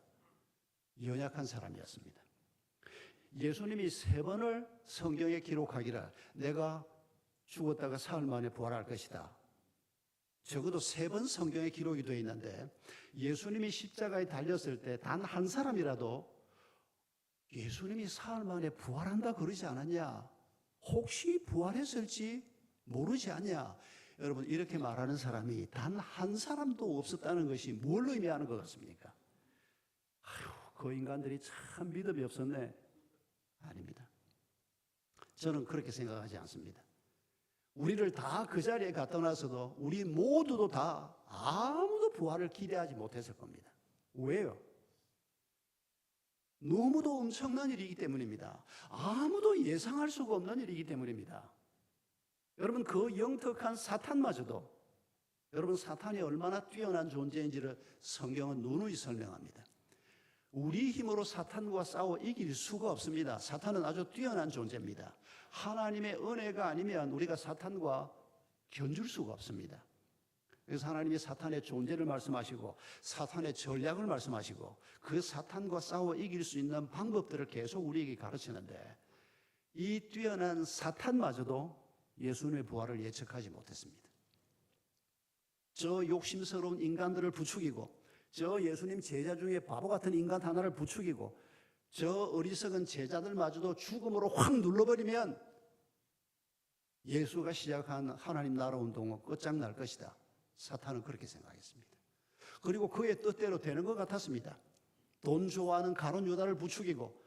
Speaker 7: 연약한 사람이었습니다. 예수님이 3번을 성경에 기록하기를 내가 죽었다가 사흘 만에 부활할 것이다. 적어도 3번 성경에 기록이 되어 있는데 예수님이 십자가에 달렸을 때 단 한 사람이라도 예수님이 사흘 만에 부활한다 그러지 않았냐? 혹시 부활했을지 모르지 않냐? 여러분, 이렇게 말하는 사람이 단 한 사람도 없었다는 것이 뭘 의미하는 것 같습니까? 아휴, 그 인간들이 참 믿음이 없었네. 아닙니다. 저는 그렇게 생각하지 않습니다. 우리를 다 그 자리에 갖다 놔서도 우리 모두도 다 아무도 부활을 기대하지 못했을 겁니다. 왜요? 너무도 엄청난 일이기 때문입니다. 아무도 예상할 수가 없는 일이기 때문입니다. 여러분, 그 영특한 사탄마저도, 여러분, 사탄이 얼마나 뛰어난 존재인지를 성경은 누누이 설명합니다. 우리 힘으로 사탄과 싸워 이길 수가 없습니다. 사탄은 아주 뛰어난 존재입니다. 하나님의 은혜가 아니면 우리가 사탄과 견줄 수가 없습니다. 그래서 하나님이 사탄의 존재를 말씀하시고 사탄의 전략을 말씀하시고 그 사탄과 싸워 이길 수 있는 방법들을 계속 우리에게 가르치는데 이 뛰어난 사탄마저도 예수님의 부활을 예측하지 못했습니다. 저 욕심스러운 인간들을 부추기고 저 예수님 제자 중에 바보 같은 인간 하나를 부추기고 저 어리석은 제자들마저도 죽음으로 확 눌러버리면 예수가 시작한 하나님 나라 운동은 끝장날 것이다. 사탄은 그렇게 생각했습니다. 그리고 그의 뜻대로 되는 것 같았습니다. 돈 좋아하는 가룟 유다를 부추기고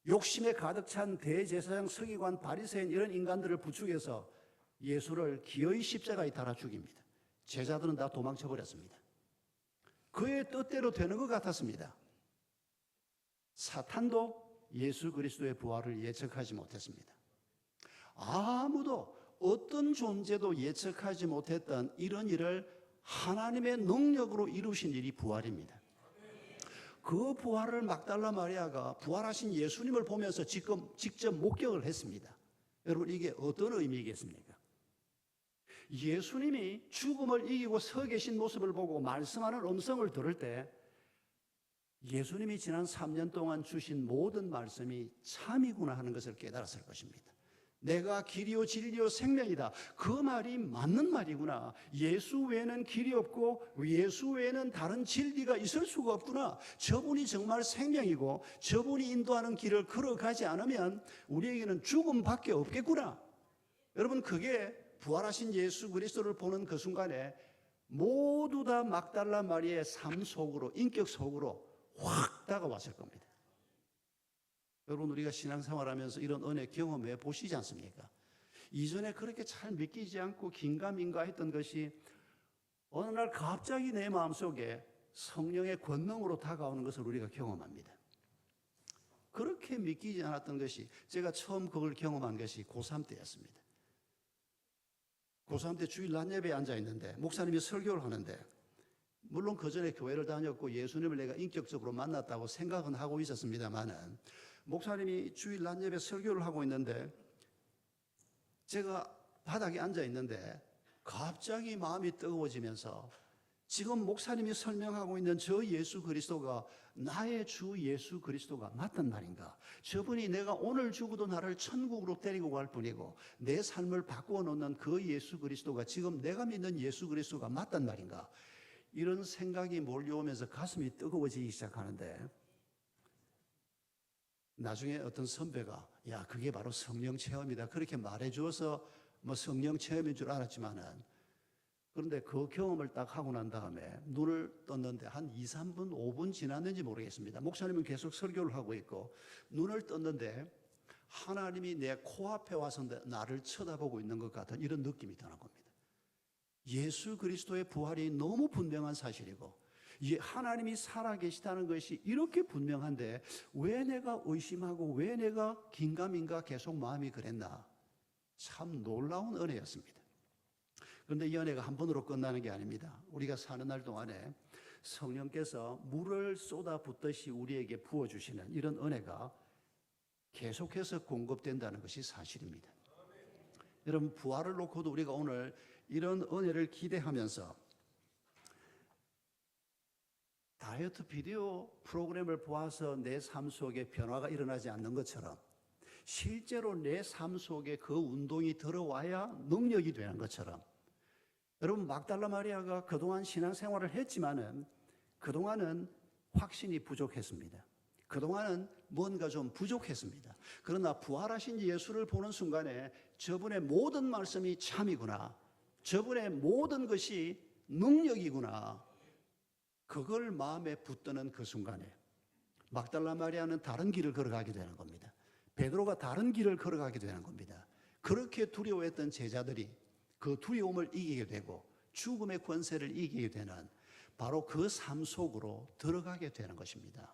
Speaker 7: 욕심에 가득 찬 대제사장 서기관 바리새인 이런 인간들을 부추겨서 예수를 기어이 십자가에 달아 죽입니다. 제자들은 다 도망쳐 버렸습니다. 그의 뜻대로 되는 것 같았습니다. 사탄도 예수 그리스도의 부활을 예측하지 못했습니다. 아무도 어떤 존재도 예측하지 못했던 이런 일을 하나님의 능력으로 이루신 일이 부활입니다. 그 부활을 막달라 마리아가 부활하신 예수님을 보면서 직접 목격을 했습니다. 여러분, 이게 어떤 의미겠습니까? 예수님이 죽음을 이기고 서 계신 모습을 보고 말씀하는 음성을 들을 때 예수님이 지난 3년 동안 주신 모든 말씀이 참이구나 하는 것을 깨달았을 것입니다. 내가 길이요 진리요 생명이다. 그 말이 맞는 말이구나. 예수 외에는 길이 없고 예수 외에는 다른 진리가 있을 수가 없구나. 저분이 정말 생명이고 저분이 인도하는 길을 걸어가지 않으면 우리에게는 죽음밖에 없겠구나. 여러분, 그게 부활하신 예수 그리스도를 보는 그 순간에 모두 다 막달라 마리아의 삶 속으로, 인격 속으로 확 다가왔을 겁니다. 여러분, 우리가 신앙생활하면서 이런 은혜 경험해 보시지 않습니까? 이전에 그렇게 잘 믿기지 않고 긴가민가 했던 것이 어느 날 갑자기 내 마음속에 성령의 권능으로 다가오는 것을 우리가 경험합니다. 그렇게 믿기지 않았던 것이, 제가 처음 그걸 경험한 것이 고3 때였습니다. 고3 때 주일 낮 예배에 앉아 있는데 목사님이 설교를 하는데, 물론 그 전에 교회를 다녔고 예수님을 내가 인격적으로 만났다고 생각은 하고 있었습니다만은, 목사님이 주일 낮 예배 설교를 하고 있는데 제가 바닥에 앉아 있는데 갑자기 마음이 뜨거워지면서, 지금 목사님이 설명하고 있는 저 예수 그리스도가 나의 주 예수 그리스도가 맞단 말인가? 저분이 내가 오늘 죽어도 나를 천국으로 데리고 갈 뿐이고 내 삶을 바꾸어 놓는 그 예수 그리스도가 지금 내가 믿는 예수 그리스도가 맞단 말인가? 이런 생각이 몰려오면서 가슴이 뜨거워지기 시작하는데, 나중에 어떤 선배가 야, 그게 바로 성령 체험이다 그렇게 말해 주어서 뭐 성령 체험인 줄 알았지만은, 그런데 그 경험을 딱 하고 난 다음에 눈을 떴는데 한 2, 3분, 5분 지났는지 모르겠습니다. 목사님은 계속 설교를 하고 있고, 눈을 떴는데 하나님이 내 코앞에 와서 나를 쳐다보고 있는 것 같은 이런 느낌이 드는 겁니다. 예수 그리스도의 부활이 너무 분명한 사실이고 하나님이 살아계시다는 것이 이렇게 분명한데 왜 내가 의심하고 왜 내가 긴가민가 계속 마음이 그랬나? 참 놀라운 은혜였습니다. 그런데 이 은혜가 한 번으로 끝나는 게 아닙니다. 우리가 사는 날 동안에 성령께서 물을 쏟아붓듯이 우리에게 부어주시는 이런 은혜가 계속해서 공급된다는 것이 사실입니다. 여러분, 부활을 놓고도 우리가 오늘 이런 은혜를 기대하면서 다이어트 비디오 프로그램을 보아서 내 삶 속에 변화가 일어나지 않는 것처럼 실제로 내 삶 속에 그 운동이 들어와야 능력이 되는 것처럼, 여러분, 막달라 마리아가 그동안 신앙생활을 했지만은 그동안은 확신이 부족했습니다. 그동안은 뭔가 좀 부족했습니다. 그러나 부활하신 예수를 보는 순간에 저분의 모든 말씀이 참이구나, 저분의 모든 것이 능력이구나, 그걸 마음에 붙드는 그 순간에 막달라 마리아는 다른 길을 걸어가게 되는 겁니다. 베드로가 다른 길을 걸어가게 되는 겁니다. 그렇게 두려워했던 제자들이 그 두려움을 이기게 되고 죽음의 권세를 이기게 되는 바로 그 삶 속으로 들어가게 되는 것입니다.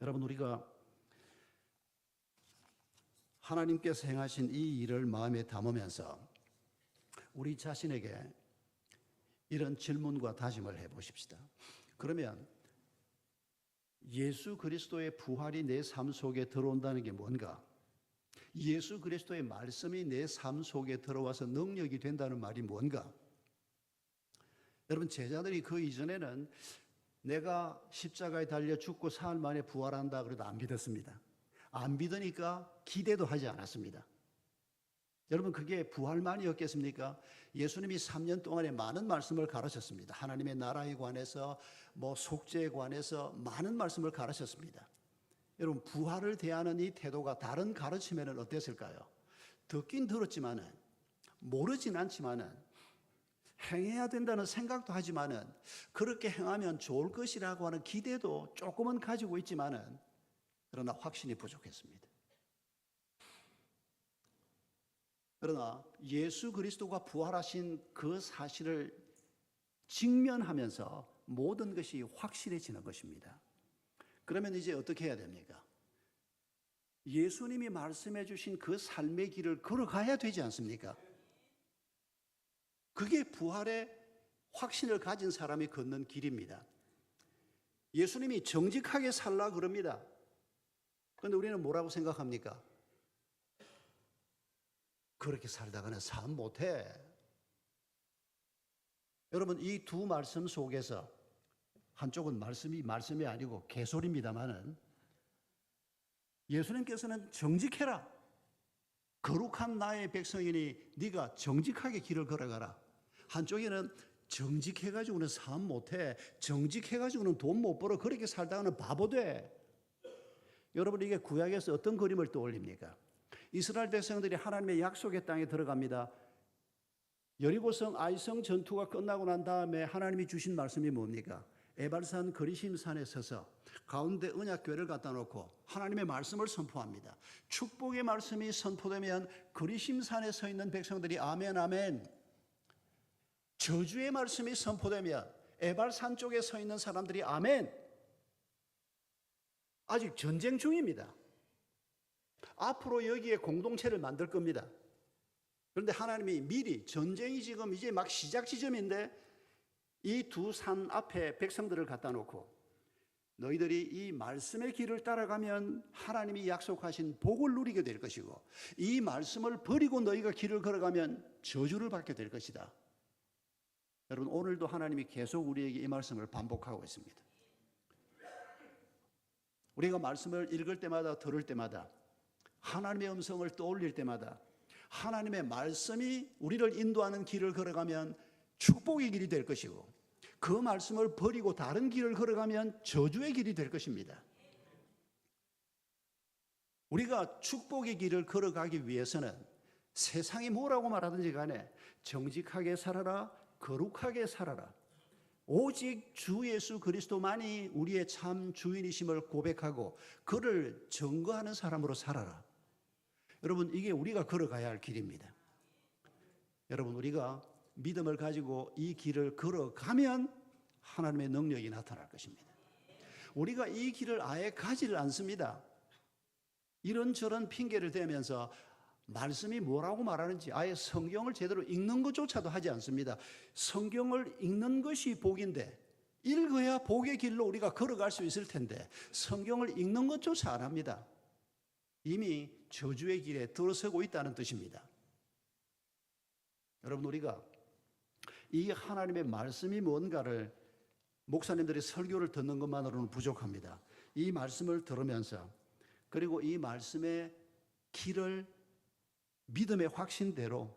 Speaker 7: 여러분, 우리가 하나님께서 행하신 이 일을 마음에 담으면서 우리 자신에게 이런 질문과 다짐을 해보십시다. 그러면 예수 그리스도의 부활이 내 삶 속에 들어온다는 게 뭔가? 예수 그리스도의 말씀이 내 삶 속에 들어와서 능력이 된다는 말이 뭔가? 여러분, 제자들이 그 이전에는 내가 십자가에 달려 죽고 사흘 만에 부활한다 그래도 안 믿었습니다. 안 믿으니까 기대도 하지 않았습니다. 여러분, 그게 부활만이었겠습니까? 예수님이 3년 동안에 많은 말씀을 가르쳤습니다. 하나님의 나라에 관해서, 속죄에 관해서 많은 말씀을 가르쳤습니다. 여러분, 부활을 대하는 이 태도가 다른 가르침에는 어땠을까요? 듣긴 들었지만은, 모르진 않지만은, 행해야 된다는 생각도 하지만은, 그렇게 행하면 좋을 것이라고 하는 기대도 조금은 가지고 있지만은, 그러나 확신이 부족했습니다. 그러나 예수 그리스도가 부활하신 그 사실을 직면하면서 모든 것이 확실해지는 것입니다. 그러면 이제 어떻게 해야 됩니까? 예수님이 말씀해 주신 그 삶의 길을 걸어가야 되지 않습니까? 그게 부활의 확신을 가진 사람이 걷는 길입니다. 예수님이 정직하게 살라 그럽니다. 그런데 우리는 뭐라고 생각합니까? 그렇게 살다가는 삶 못해. 여러분, 이 두 말씀 속에서 한쪽은 말씀이 아니고 개소리입니다만은, 예수님께서는 정직해라, 거룩한 나의 백성이니 네가 정직하게 길을 걸어가라. 한쪽에는 정직해가지고는 삶 못해, 정직해가지고는 돈 못 벌어, 그렇게 살다가는 바보 돼. 여러분, 이게 구약에서 어떤 그림을 떠올립니까? 이스라엘 백성들이 하나님의 약속의 땅에 들어갑니다. 여리고성 아이성 전투가 끝나고 난 다음에 하나님이 주신 말씀이 뭡니까? 에발산 그리심산에 서서 가운데 언약궤를 갖다 놓고 하나님의 말씀을 선포합니다. 축복의 말씀이 선포되면 그리심산에 서 있는 백성들이 아멘 아멘. 저주의 말씀이 선포되면 에발산 쪽에 서 있는 사람들이 아멘 아직 전쟁 중입니다. 앞으로 여기에 공동체를 만들 겁니다. 그런데 하나님이 미리 전쟁이 지금 이제 막 시작 지점인데 이 두 산 앞에 백성들을 갖다 놓고 너희들이 이 말씀의 길을 따라가면 하나님이 약속하신 복을 누리게 될 것이고 이 말씀을 버리고 너희가 길을 걸어가면 저주를 받게 될 것이다. 여러분, 오늘도 하나님이 계속 우리에게 이 말씀을 반복하고 있습니다. 우리가 말씀을 읽을 때마다 들을 때마다 하나님의 음성을 떠올릴 때마다 하나님의 말씀이 우리를 인도하는 길을 걸어가면 축복의 길이 될 것이고 그 말씀을 버리고 다른 길을 걸어가면 저주의 길이 될 것입니다. 우리가 축복의 길을 걸어가기 위해서는 세상이 뭐라고 말하든지 간에 정직하게 살아라, 거룩하게 살아라, 오직 주 예수 그리스도만이 우리의 참 주인이심을 고백하고 그를 증거하는 사람으로 살아라. 여러분, 이게 우리가 걸어가야 할 길입니다. 여러분, 우리가 믿음을 가지고 이 길을 걸어가면 하나님의 능력이 나타날 것입니다. 우리가 이 길을 아예 가지를 않습니다. 이런저런 핑계를 대면서 말씀이 뭐라고 말하는지 아예 성경을 제대로 읽는 것조차도 하지 않습니다. 성경을 읽는 것이 복인데 읽어야 복의 길로 우리가 걸어갈 수 있을 텐데 성경을 읽는 것조차 안 합니다. 이미 저주의 길에 들어서고 있다는 뜻입니다. 여러분, 우리가 이 하나님의 말씀이 뭔가를 목사님들이 설교를 듣는 것만으로는 부족합니다. 이 말씀을 들으면서 그리고 이 말씀의 길을 믿음의 확신대로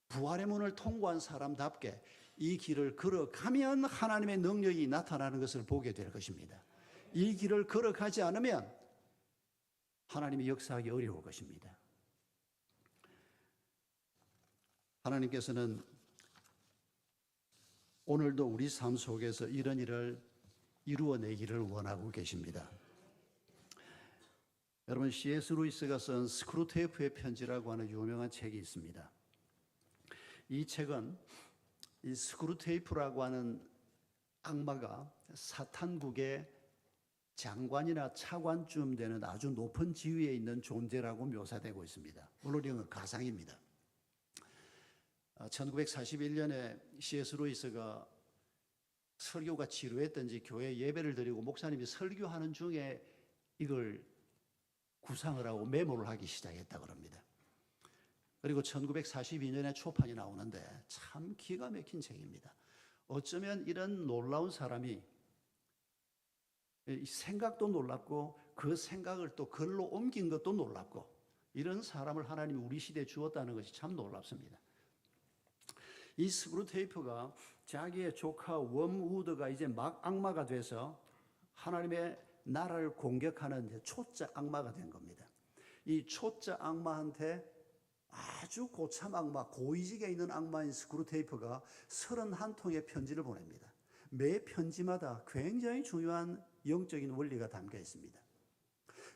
Speaker 7: 부활의 문을 통과한 사람답게 이 길을 걸어가면 하나님의 능력이 나타나는 것을 보게 될 것입니다. 이 길을 걸어가지 않으면 하나님이 역사하기 어려울 것입니다. 하나님께서는 오늘도 우리 삶 속에서 이런 일을 이루어내기를 원하고 계십니다. 여러분, C.S. 루이스가 쓴 스크루테이프의 편지라고 하는 유명한 책이 있습니다. 이 책은 이 스크루테이프라고 하는 악마가 사탄국의 장관이나 차관쯤 되는 아주 높은 지위에 있는 존재라고 묘사되고 있습니다. 물론 이건 가상입니다. 1941년에 C.S. 루이스가 설교가 지루했던지 교회 예배를 드리고 목사님이 설교하는 중에 이걸 구상을 하고 메모를 하기 시작했다고 합니다. 그리고 1942년에 초판이 나오는데 참 기가 막힌 책입니다. 어쩌면 이런 놀라운 사람이 생각도 놀랍고 그 생각을 또 글로 옮긴 것도 놀랍고 이런 사람을 하나님이 우리 시대에 주었다는 것이 참 놀랍습니다. 이 스크루테이프가 자기의 조카 웜우드가 이제 막 악마가 돼서 하나님의 나라를 공격하는 초짜 악마가 된 겁니다. 이 초짜 악마한테 아주 고참 악마, 고위직에 있는 악마인 스크루테이프가 31통의 편지를 보냅니다. 매 편지마다 굉장히 중요한 영적인 원리가 담겨 있습니다.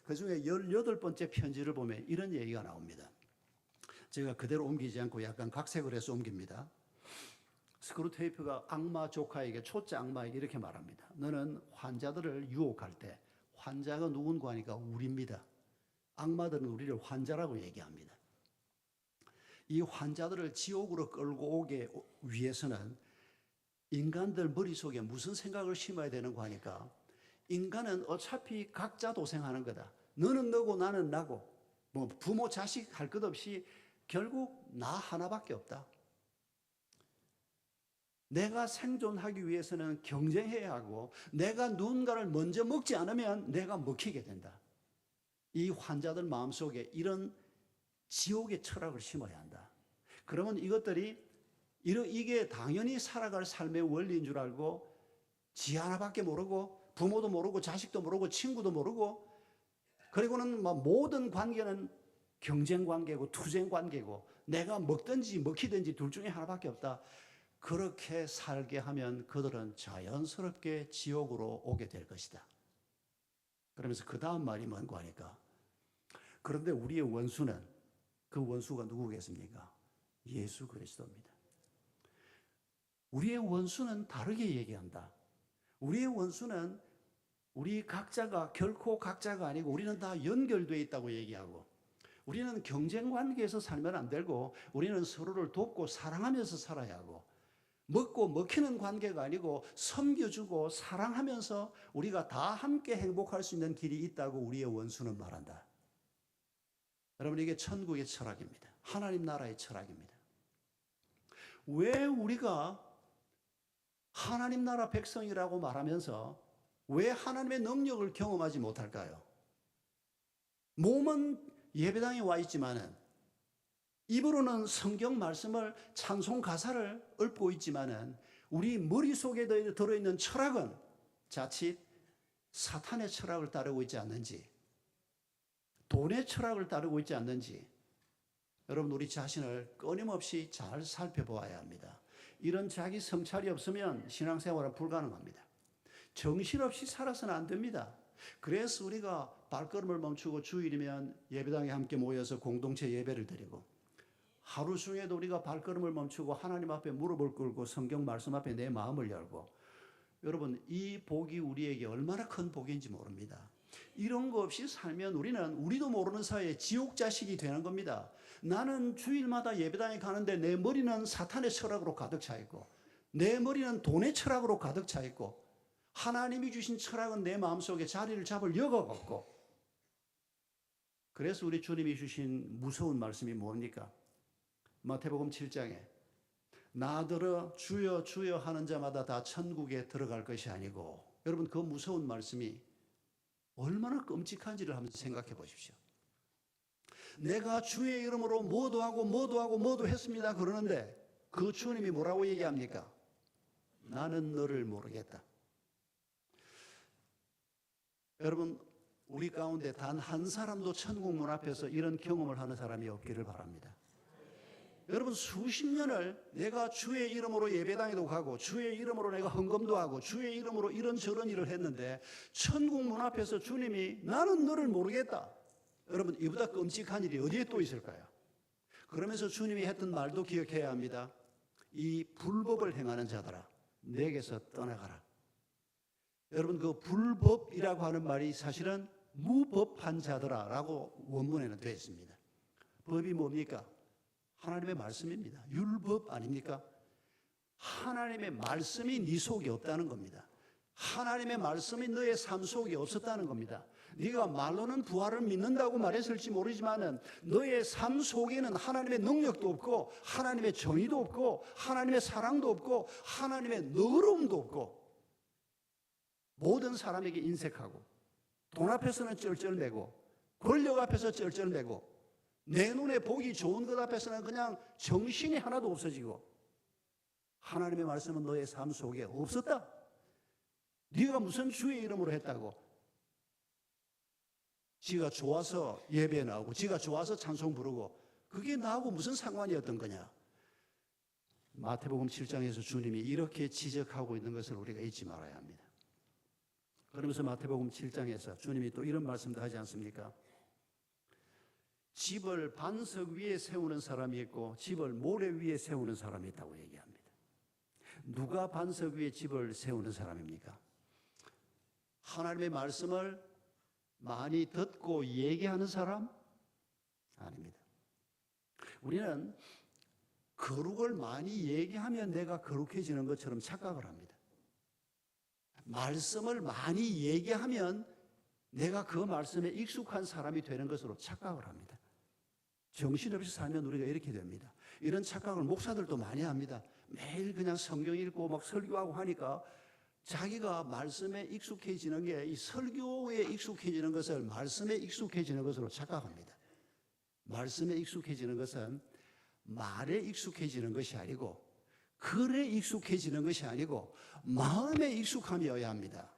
Speaker 7: 그 중에 18번째 편지를 보면 이런 얘기가 나옵니다. 제가 그대로 옮기지 않고 약간 각색을 해서 옮깁니다. 스크루테이프가 악마 조카에게, 초짜 악마에게 이렇게 말합니다. 너는 환자들을 유혹할 때 환자가 누군가 하니까 우리입니다. 악마들은 우리를 환자라고 얘기합니다. 이 환자들을 지옥으로 끌고 오게 위해서는 인간들 머릿속에 무슨 생각을 심어야 되는가 하니까 인간은 어차피 각자 도생하는 거다. 너는 너고 나는 나고 뭐 부모 자식 할 것 없이 결국 나 하나밖에 없다. 내가 생존하기 위해서는 경쟁해야 하고 내가 누군가를 먼저 먹지 않으면 내가 먹히게 된다. 이 환자들 마음속에 이런 지옥의 철학을 심어야 한다. 그러면 이것들이 이게 당연히 살아갈 삶의 원리인 줄 알고 지 하나밖에 모르고 부모도 모르고 자식도 모르고 친구도 모르고 그리고는 모든 관계는 경쟁 관계고 투쟁 관계고 내가 먹든지 먹히든지 둘 중에 하나밖에 없다. 그렇게 살게 하면 그들은 자연스럽게 지옥으로 오게 될 것이다. 그러면서 그 다음 말이 뭔가 하니까 그런데 우리의 원수는 그 원수가 누구겠습니까? 예수 그리스도입니다. 우리의 원수는 다르게 얘기한다. 우리의 원수는 우리 각자가 결코 각자가 아니고 우리는 다 연결되어 있다고 얘기하고, 우리는 경쟁 관계에서 살면 안 되고 우리는 서로를 돕고 사랑하면서 살아야 하고, 먹고 먹히는 관계가 아니고 섬겨주고 사랑하면서 우리가 다 함께 행복할 수 있는 길이 있다고 우리의 원수는 말한다. 여러분, 이게 천국의 철학입니다. 하나님 나라의 철학입니다. 왜 우리가 하나님 나라 백성이라고 말하면서 왜 하나님의 능력을 경험하지 못할까요? 몸은 예배당에 와 있지만은, 입으로는 성경 말씀을, 찬송 가사를 읊고 있지만은, 우리 머릿속에 들어있는 철학은 자칫 사탄의 철학을 따르고 있지 않는지, 돈의 철학을 따르고 있지 않는지, 여러분, 우리 자신을 끊임없이 잘 살펴보아야 합니다. 이런 자기 성찰이 없으면 신앙생활은 불가능합니다. 정신없이 살아서는 안 됩니다. 그래서 우리가 발걸음을 멈추고 주일이면 예배당에 함께 모여서 공동체 예배를 드리고, 하루 중에도 우리가 발걸음을 멈추고 하나님 앞에 무릎을 꿇고 성경 말씀 앞에 내 마음을 열고, 여러분, 이 복이 우리에게 얼마나 큰 복인지 모릅니다. 이런 거 없이 살면 우리는 우리도 모르는 사이에 지옥 자식이 되는 겁니다. 나는 주일마다 예배당에 가는데 내 머리는 사탄의 철학으로 가득 차 있고, 내 머리는 돈의 철학으로 가득 차 있고, 하나님이 주신 철학은 내 마음속에 자리를 잡을 여가 없고. 그래서 우리 주님이 주신 무서운 말씀이 뭡니까? 마태복음 7장에 나더러 주여 주여 하는 자마다 다 천국에 들어갈 것이 아니고, 여러분, 그 무서운 말씀이 얼마나 끔찍한지를 한번 생각해 보십시오. 내가 주의 이름으로 뭐도 하고 뭐도 하고 뭐도 했습니다 그러는데 그 주님이 뭐라고 얘기합니까? 나는 너를 모르겠다. 여러분, 우리 가운데 단 한 사람도 천국 문 앞에서 이런 경험을 하는 사람이 없기를 바랍니다. 여러분, 수십 년을 내가 주의 이름으로 예배당에도 가고 주의 이름으로 내가 헌금도 하고 주의 이름으로 이런저런 일을 했는데 천국 문 앞에서 주님이 나는 너를 모르겠다. 여러분, 이보다 끔찍한 일이 어디에 또 있을까요? 그러면서 주님이 했던 말도 기억해야 합니다. 이 불법을 행하는 자들아, 내게서 떠나가라. 여러분, 그 불법이라고 하는 말이 사실은 무법한 자들아라고 원문에는 되어 있습니다. 법이 뭡니까? 하나님의 말씀입니다. 율법 아닙니까? 하나님의 말씀이 네 속에 없다는 겁니다. 하나님의 말씀이 너의 삶 속에 없었다는 겁니다. 네가 말로는 부활을 믿는다고 말했을지 모르지만은 너의 삶 속에는 하나님의 능력도 없고 하나님의 정의도 없고 하나님의 사랑도 없고 하나님의 너그러움도 없고, 모든 사람에게 인색하고 돈 앞에서는 쩔쩔매고 권력 앞에서 쩔쩔매고 내 눈에 보기 좋은 것 앞에서는 그냥 정신이 하나도 없어지고, 하나님의 말씀은 너의 삶 속에 없었다. 네가 무슨 주의 이름으로 했다고? 지가 좋아서 예배에 나오고 지가 좋아서 찬송 부르고 그게 나하고 무슨 상관이었던 거냐? 마태복음 7장에서 주님이 이렇게 지적하고 있는 것을 우리가 잊지 말아야 합니다. 그러면서 마태복음 7장에서 주님이 또 이런 말씀도 하지 않습니까? 집을 반석 위에 세우는 사람이 있고 집을 모래 위에 세우는 사람이 있다고 얘기합니다. 누가 반석 위에 집을 세우는 사람입니까? 하나님의 말씀을 많이 듣고 얘기하는 사람? 아닙니다. 우리는 거룩을 많이 얘기하면 내가 거룩해지는 것처럼 착각을 합니다. 말씀을 많이 얘기하면 내가 그 말씀에 익숙한 사람이 되는 것으로 착각을 합니다. 정신없이 살면 우리가 이렇게 됩니다. 이런 착각을 목사들도 많이 합니다. 매일 그냥 성경 읽고 막 설교하고 하니까 자기가 말씀에 익숙해지는 게 이 설교에 익숙해지는 것을 말씀에 익숙해지는 것으로 착각합니다. 말씀에 익숙해지는 것은 말에 익숙해지는 것이 아니고 글에 익숙해지는 것이 아니고 마음에 익숙함이어야 합니다.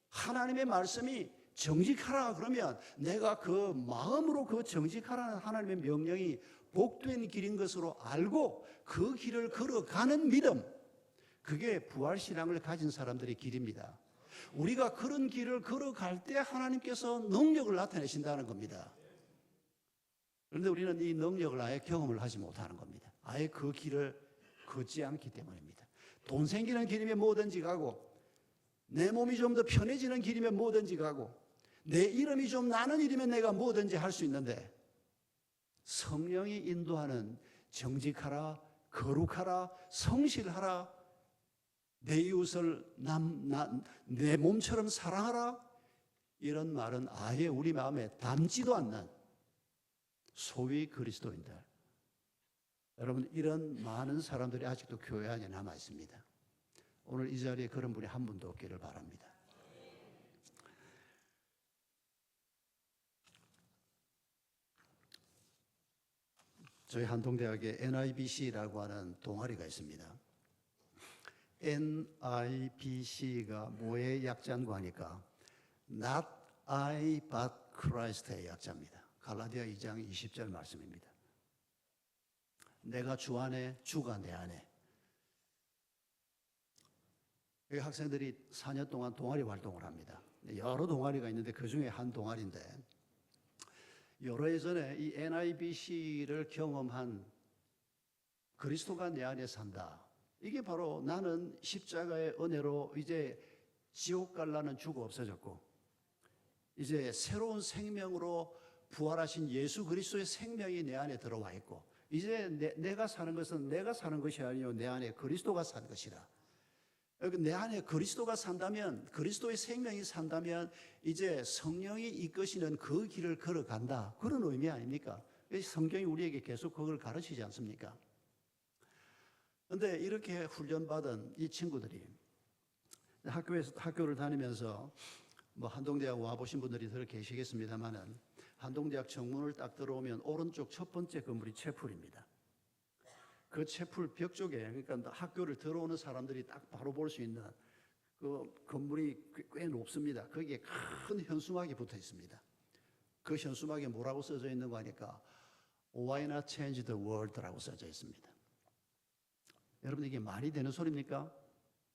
Speaker 7: 하나님의 말씀이 정직하라 그러면 내가 그 마음으로 그 정직하라는 하나님의 명령이 복된 길인 것으로 알고 그 길을 걸어가는 믿음, 그게 부활신앙을 가진 사람들의 길입니다. 우리가 그런 길을 걸어갈 때 하나님께서 능력을 나타내신다는 겁니다. 그런데 우리는 이 능력을 아예 경험을 하지 못하는 겁니다. 아예 그 길을 걷지 않기 때문입니다. 돈 생기는 길이면 뭐든지 가고 내 몸이 좀 더 편해지는 길이면 뭐든지 가고 내 이름이 좀 나는 일이면 내가 뭐든지 할 수 있는데 성령이 인도하는 정직하라, 거룩하라, 성실하라, 내 이웃을 내 몸처럼 사랑하라, 이런 말은 아예 우리 마음에 담지도 않는 소위 그리스도인들. 여러분, 이런 많은 사람들이 아직도 교회 안에 남아 있습니다. 오늘 이 자리에 그런 분이 한 분도 없기를 바랍니다. 저희 한동대학에 NIBC라고 하는 동아리가 있습니다. NIBC가 뭐의 약자인가 하니까 Not I but Christ의 약자입니다. 갈라디아 2장 20절 말씀입니다. 내가 주 안에, 주가 내 안에. 여기 학생들이 4년 동안 동아리 활동을 합니다. 여러 동아리가 있는데 그 중에 한 동아리인데 여러 해 전에 이 NIBC를 경험한 그리스도가 내 안에 산다. 이게 바로 나는 십자가의 은혜로 이제 지옥 갈라는 주가 없어졌고 이제 새로운 생명으로 부활하신 예수 그리스도의 생명이 내 안에 들어와 있고 이제 내가 사는 것은 내가 사는 것이 아니요 내 안에 그리스도가 산 것이다. 내 안에 그리스도가 산다면 그리스도의 생명이 산다면 이제 성령이 이끄시는 그 길을 걸어간다. 그런 의미 아닙니까? 성경이 우리에게 계속 그걸 가르치지 않습니까? 그런데 이렇게 훈련받은 이 친구들이 학교를 다니면서 뭐 한동대학 와보신 분들이 더 계시겠습니다만은 한동대학 정문을 딱 들어오면 오른쪽 첫 번째 건물이 채플입니다. 그 채플 벽 쪽에 그러니까 학교를 들어오는 사람들이 딱 바로 볼 수 있는 그 건물이 꽤 높습니다. 거기에 큰 현수막이 붙어 있습니다. 그 현수막에 뭐라고 써져 있는 거 하니까 Why not change the world라고 써져 있습니다. 여러분 이게 말이 되는 소리입니까?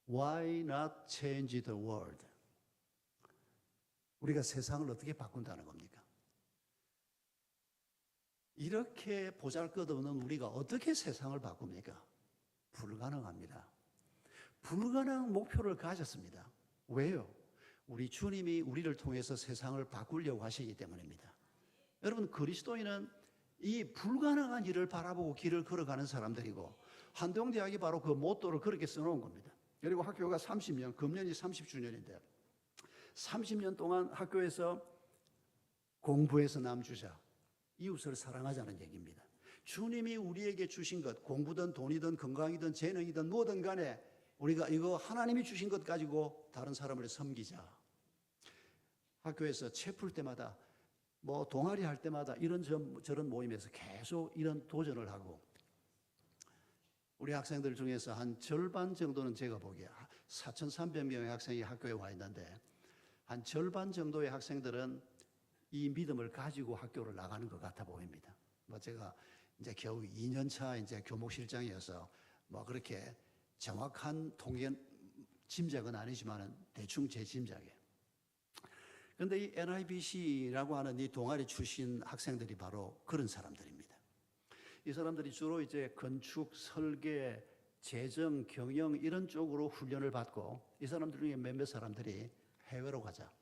Speaker 7: Why not change the world? 우리가 세상을 어떻게 바꾼다는 겁니까? 이렇게 보잘것없는 우리가 어떻게 세상을 바꿉니까? 불가능합니다. 불가능한 목표를 가졌습니다. 왜요? 우리 주님이 우리를 통해서 세상을 바꾸려고 하시기 때문입니다. 여러분 그리스도인은 이 불가능한 일을 바라보고 길을 걸어가는 사람들이고 한동대학이 바로 그 모토를 그렇게 써놓은 겁니다. 그리고 학교가 30년, 금년이 30주년인데 30년 동안 학교에서 공부해서 남주자, 이웃을 사랑하자는 얘기입니다. 주님이 우리에게 주신 것, 공부든 돈이든 건강이든 재능이든 뭐든 간에 우리가 이거 하나님이 주신 것 가지고 다른 사람을 섬기자. 학교에서 채플 때마다 뭐 동아리 할 때마다 이런 저런 모임에서 계속 이런 도전을 하고 우리 학생들 중에서 한 절반 정도는 제가 보기에 4,300명의 학생이 학교에 와 있는데 한 절반 정도의 학생들은 이 믿음을 가지고 학교를 나가는 것 같아 보입니다. 뭐 제가 이제 겨우 2년차 이제 교목실장이어서 뭐 그렇게 정확한 통계 짐작은 아니지만은 대충 제 짐작이에요. 그런데 이 NIBC라고 하는 이 동아리 출신 학생들이 바로 그런 사람들입니다. 이 사람들이 주로 이제 건축, 설계, 재정, 경영 이런 쪽으로 훈련을 받고 이 사람들 중에 몇몇 사람들이 해외로 가자.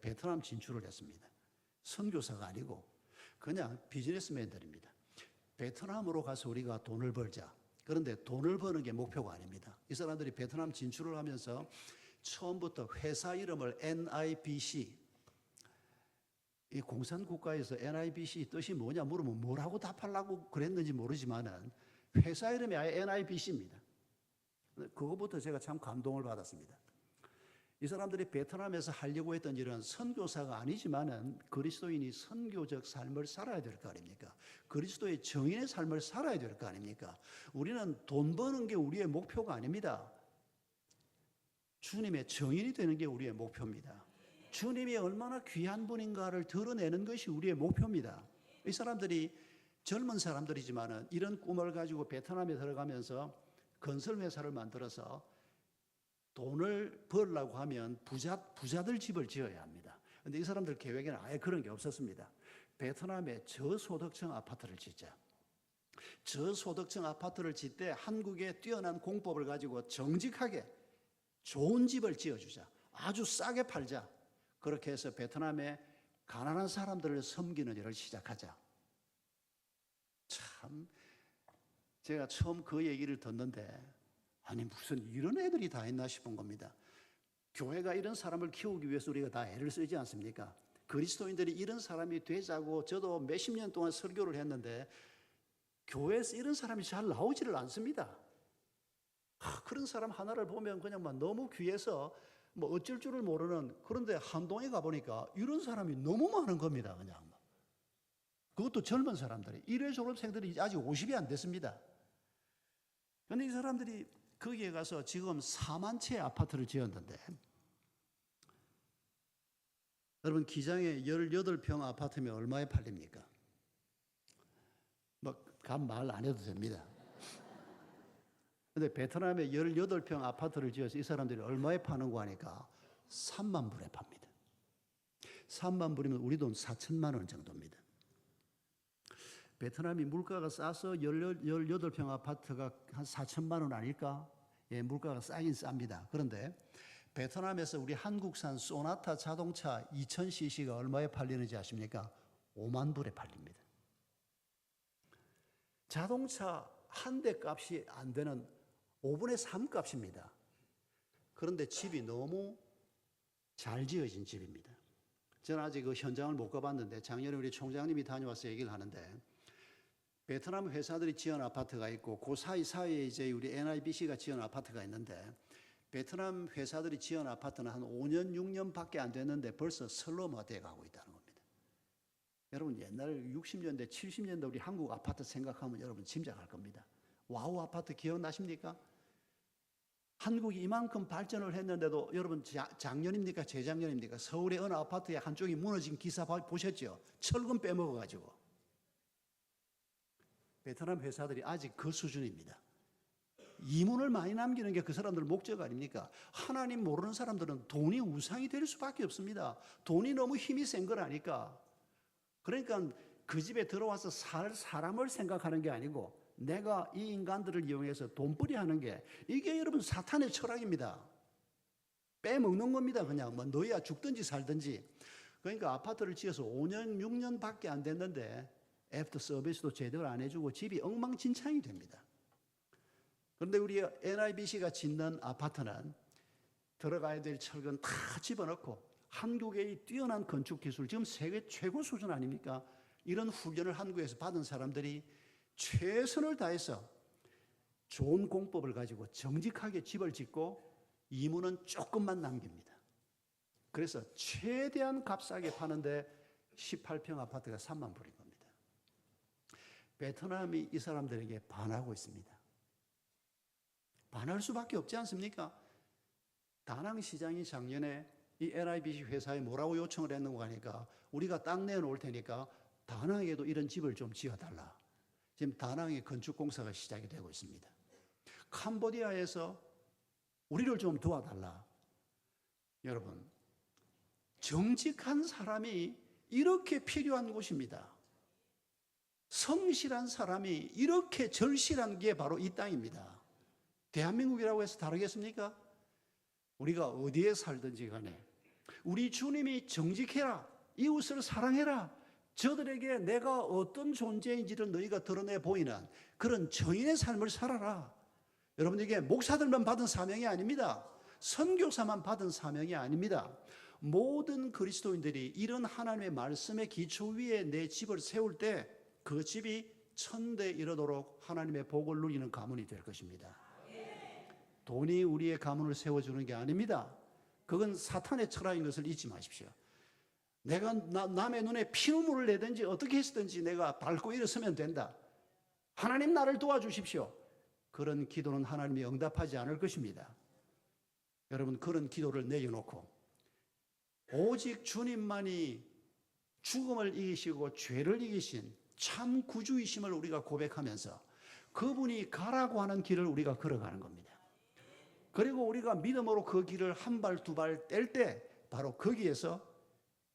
Speaker 7: 베트남 진출을 했습니다. 선교사가 아니고 그냥 비즈니스맨들입니다. 베트남으로 가서 우리가 돈을 벌자. 그런데 돈을 버는 게 목표가 아닙니다. 이 사람들이 베트남 진출을 하면서 처음부터 회사 이름을 NIBC, 이 공산국가에서 NIBC 뜻이 뭐냐 물으면 뭐라고 답하려고 그랬는지 모르지만은 회사 이름이 아예 NIBC입니다. 그거부터 제가 참 감동을 받았습니다. 이 사람들이 베트남에서 하려고 했던 일은 선교사가 아니지만은 그리스도인이 선교적 삶을 살아야 될 거 아닙니까? 그리스도의 정인의 삶을 살아야 될 거 아닙니까? 우리는 돈 버는 게 우리의 목표가 아닙니다. 주님의 정인이 되는 게 우리의 목표입니다. 주님이 얼마나 귀한 분인가를 드러내는 것이 우리의 목표입니다. 이 사람들이 젊은 사람들이지만은 이런 꿈을 가지고 베트남에 들어가면서 건설회사를 만들어서 돈을 벌려고 하면 부자들 집을 지어야 합니다. 그런데 이 사람들 계획에는 아예 그런 게 없었습니다. 베트남에 저소득층 아파트를 짓자. 저소득층 아파트를 짓되 한국의 뛰어난 공법을 가지고 정직하게 좋은 집을 지어주자. 아주 싸게 팔자. 그렇게 해서 베트남에 가난한 사람들을 섬기는 일을 시작하자. 참, 제가 처음 그 얘기를 듣는데 아니 무슨 이런 애들이 다 있나 싶은 겁니다. 교회가 이런 사람을 키우기 위해서 우리가 다 애를 쓰지 않습니까? 그리스도인들이 이런 사람이 되자고 저도 몇십 년 동안 설교를 했는데 교회에서 이런 사람이 잘 나오지를 않습니다. 그런 사람 하나를 보면 그냥 막 너무 귀해서 뭐 어쩔 줄을 모르는, 그런데 한동에 가보니까 이런 사람이 너무 많은 겁니다. 그냥 그것도 젊은 사람들이, 1회 졸업생들이 아직 50이 안 됐습니다. 그런데 이 사람들이 거기에 가서 지금 4만 채의 아파트를 지었는데, 여러분 기장에 18평 아파트면 얼마에 팔립니까? 뭐 감 말 안 해도 됩니다. 근데 베트남에 18평 아파트를 지어서 이 사람들이 얼마에 파는 거 하니까 3만 불에 팝니다. 3만 불이면 우리 돈 4천만 원 정도입니다. 베트남이 물가가 싸서 18평 아파트가 한 4천만 원 아닐까? 예, 물가가 싸긴 쌉니다. 그런데 베트남에서 우리 한국산 소나타 자동차 2000cc가 얼마에 팔리는지 아십니까? 5만 불에 팔립니다. 자동차 한 대 값이 안 되는 5분의 3 값입니다. 그런데 집이 너무 잘 지어진 집입니다. 저는 아직 그 현장을 못 가봤는데 작년에 우리 총장님이 다녀와서 얘기를 하는데, 베트남 회사들이 지은 아파트가 있고 그 사이에 이제 우리 NIBC가 지은 아파트가 있는데, 베트남 회사들이 지은 아파트는 한 5년 6년밖에 안 됐는데 벌써 슬럼화 돼 가고 있다는 겁니다. 여러분 옛날 60년대 70년대 우리 한국 아파트 생각하면 여러분 짐작할 겁니다. 와우 아파트 기억나십니까? 한국이 이만큼 발전을 했는데도 여러분 작년입니까 재작년입니까? 서울의 어느 아파트에 한쪽이 무너진 기사 보셨죠? 철근 빼먹어가지고. 베트남 회사들이 아직 그 수준입니다. 이문을 많이 남기는 게 그 사람들 목적 아닙니까? 하나님 모르는 사람들은 돈이 우상이 될 수밖에 없습니다. 돈이 너무 힘이 센 거라니까. 그러니까 그 집에 들어와서 살 사람을 생각하는 게 아니고 내가 이 인간들을 이용해서 돈벌이 하는 게, 이게 여러분 사탄의 철학입니다. 빼먹는 겁니다. 그냥 뭐 너희야 죽든지 살든지. 그러니까 아파트를 지어서 5년 6년밖에 안 됐는데 애프터 서비스도 제대로 안 해주고 집이 엉망진창이 됩니다. 그런데 우리 NIBC가 짓는 아파트는 들어가야 될 철근 다 집어넣고 한국의 뛰어난 건축 기술, 지금 세계 최고 수준 아닙니까? 이런 훈련을 한국에서 받은 사람들이 최선을 다해서 좋은 공법을 가지고 정직하게 집을 짓고 이문은 조금만 남깁니다. 그래서 최대한 값싸게 파는데 18평 아파트가 3만 불인 겁니다. 베트남이 이 사람들에게 반하고 있습니다. 반할 수밖에 없지 않습니까? 다낭 시장이 작년에 이 NIBC 회사에 뭐라고 요청을 했는가 하니까 우리가 땅 내놓을 테니까 다낭에도 이런 집을 좀 지어달라. 지금 다낭에 건축공사가 시작이 되고 있습니다. 캄보디아에서 우리를 좀 도와달라. 여러분, 정직한 사람이 이렇게 필요한 곳입니다. 성실한 사람이 이렇게 절실한 게 바로 이 땅입니다. 대한민국이라고 해서 다르겠습니까? 우리가 어디에 살든지 간에 우리 주님이 정직해라, 이웃을 사랑해라, 저들에게 내가 어떤 존재인지를 너희가 드러내 보이는 그런 정인의 삶을 살아라. 여러분, 이게 목사들만 받은 사명이 아닙니다. 선교사만 받은 사명이 아닙니다. 모든 그리스도인들이 이런 하나님의 말씀의 기초 위에 내 집을 세울 때 그 집이 천대 이르도록 하나님의 복을 누리는 가문이 될 것입니다. 돈이 우리의 가문을 세워주는 게 아닙니다. 그건 사탄의 철학인 것을 잊지 마십시오. 내가 남의 눈에 피눈물을 내든지 어떻게 했든지 내가 밟고 일어서면 된다. 하나님 나를 도와주십시오. 그런 기도는 하나님이 응답하지 않을 것입니다. 여러분, 그런 기도를 내려놓고 오직 주님만이 죽음을 이기시고 죄를 이기신 참 구주이심을 우리가 고백하면서 그분이 가라고 하는 길을 우리가 걸어가는 겁니다. 그리고 우리가 믿음으로 그 길을 한 발 두 발 뗄 때 바로 거기에서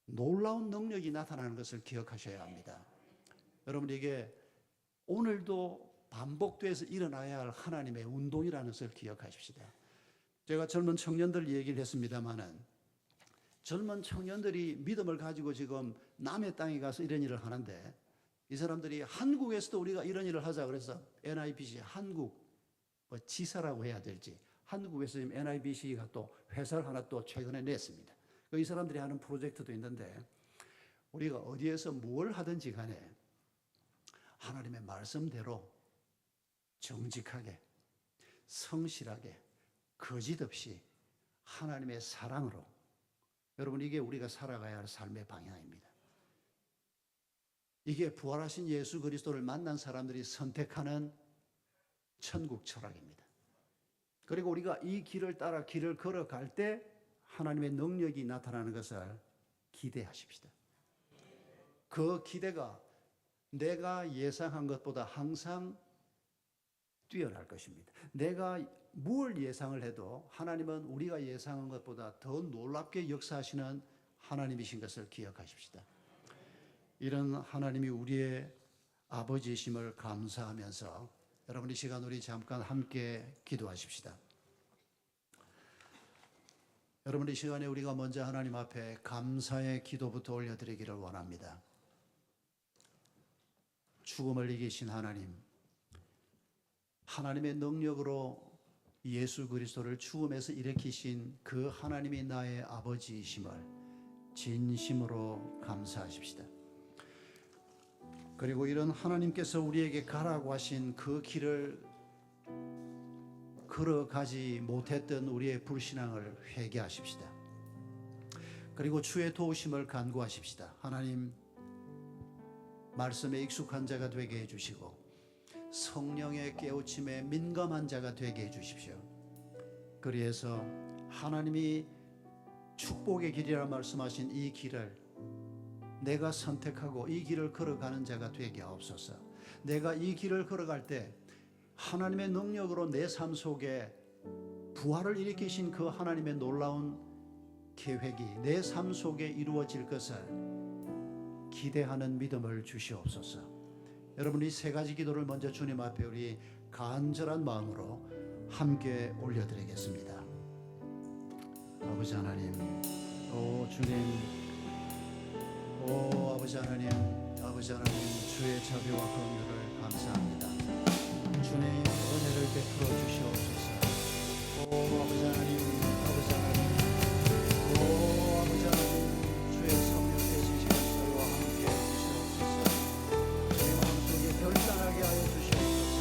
Speaker 7: 놀라운 능력이 나타나는 것을 기억하셔야 합니다. 여러분, 이게 오늘도 반복돼서 일어나야 할 하나님의 운동이라는 것을 기억하십시다. 제가 젊은 청년들 얘기를 했습니다마는 젊은 청년들이 믿음을 가지고 지금 남의 땅에 가서 이런 일을 하는데 이 사람들이 한국에서도 우리가 이런 일을 하자 그래서 NIBC 한국 뭐 지사라고 해야 될지 한국에서 지금 NIBC가 또 회사를 하나 또 최근에 냈습니다. 이 사람들이 하는 프로젝트도 있는데 우리가 어디에서 뭘 하든지 간에 하나님의 말씀대로 정직하게 성실하게 거짓 없이 하나님의 사랑으로 여러분 이게 우리가 살아가야 할 삶의 방향입니다. 이게 부활하신 예수 그리스도를 만난 사람들이 선택하는 천국 철학입니다. 그리고 우리가 이 길을 따라 길을 걸어갈 때 하나님의 능력이 나타나는 것을 기대하십시다. 그 기대가 내가 예상한 것보다 항상 뛰어날 것입니다. 내가 뭘 예상을 해도 하나님은 우리가 예상한 것보다 더 놀랍게 역사하시는 하나님이신 것을 기억하십시다. 이런 하나님이 우리의 아버지이심을 감사하면서 여러분 이 시간 우리 잠깐 함께 기도하십시다. 여러분 이 시간에 우리가 먼저 하나님 앞에 감사의 기도부터 올려드리기를 원합니다. 죽음을 이기신 하나님, 하나님의 능력으로 예수 그리스도를 죽음에서 일으키신 그 하나님이 나의 아버지이심을 진심으로 감사하십시다. 그리고 이런 하나님께서 우리에게 가라고 하신 그 길을 걸어가지 못했던 우리의 불신앙을 회개하십시다. 그리고 주의 도우심을 간구하십시다. 하나님, 말씀에 익숙한 자가 되게 해주시고 성령의 깨우침에 민감한 자가 되게 해주십시오. 그리해서 하나님이 축복의 길이라 말씀하신 이 길을 내가 선택하고 이 길을 걸어가는 자가 되게 하옵소서. 내가 이 길을 걸어갈 때 하나님의 능력으로 내 삶 속에 부활을 일으키신 그 하나님의 놀라운 계획이 내 삶 속에 이루어질 것을 기대하는 믿음을 주시옵소서. 여러분 이 세 가지 기도를 먼저 주님 앞에 우리 간절한 마음으로 함께 올려드리겠습니다. 아버지 하나님, 오 주님, 오 아버지 하나님, 주의 자비와 긍휼을 감사합니다. 주님 은혜를 베풀어 주시옵소서. 오 아버지 하나님, 오 아버지 하나님, 주의 성령 되신 시간 저희와 함께 해주시옵소서. 저희 마음속에 결단하게 하여 주시옵소서.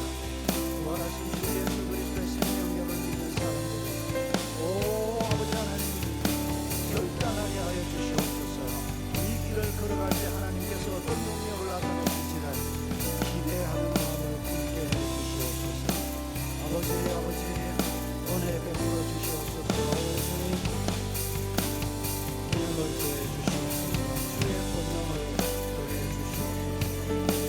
Speaker 7: 부활하신 주 예수 그리스도의 생명력을 믿는 사람들, 오 아버지 하나님, 결단하게 하여 주시옵소서. 이 길을 걸어갈 때 하나님께서 어떤 능력을 나타내실지를 기대하는 마음을 품게 해 주시옵소서. 아버지 은혜 베풀어 주시옵소서. 주님 힘을 더해 주시옵소서. 주의 권능을 더해 주시옵소서.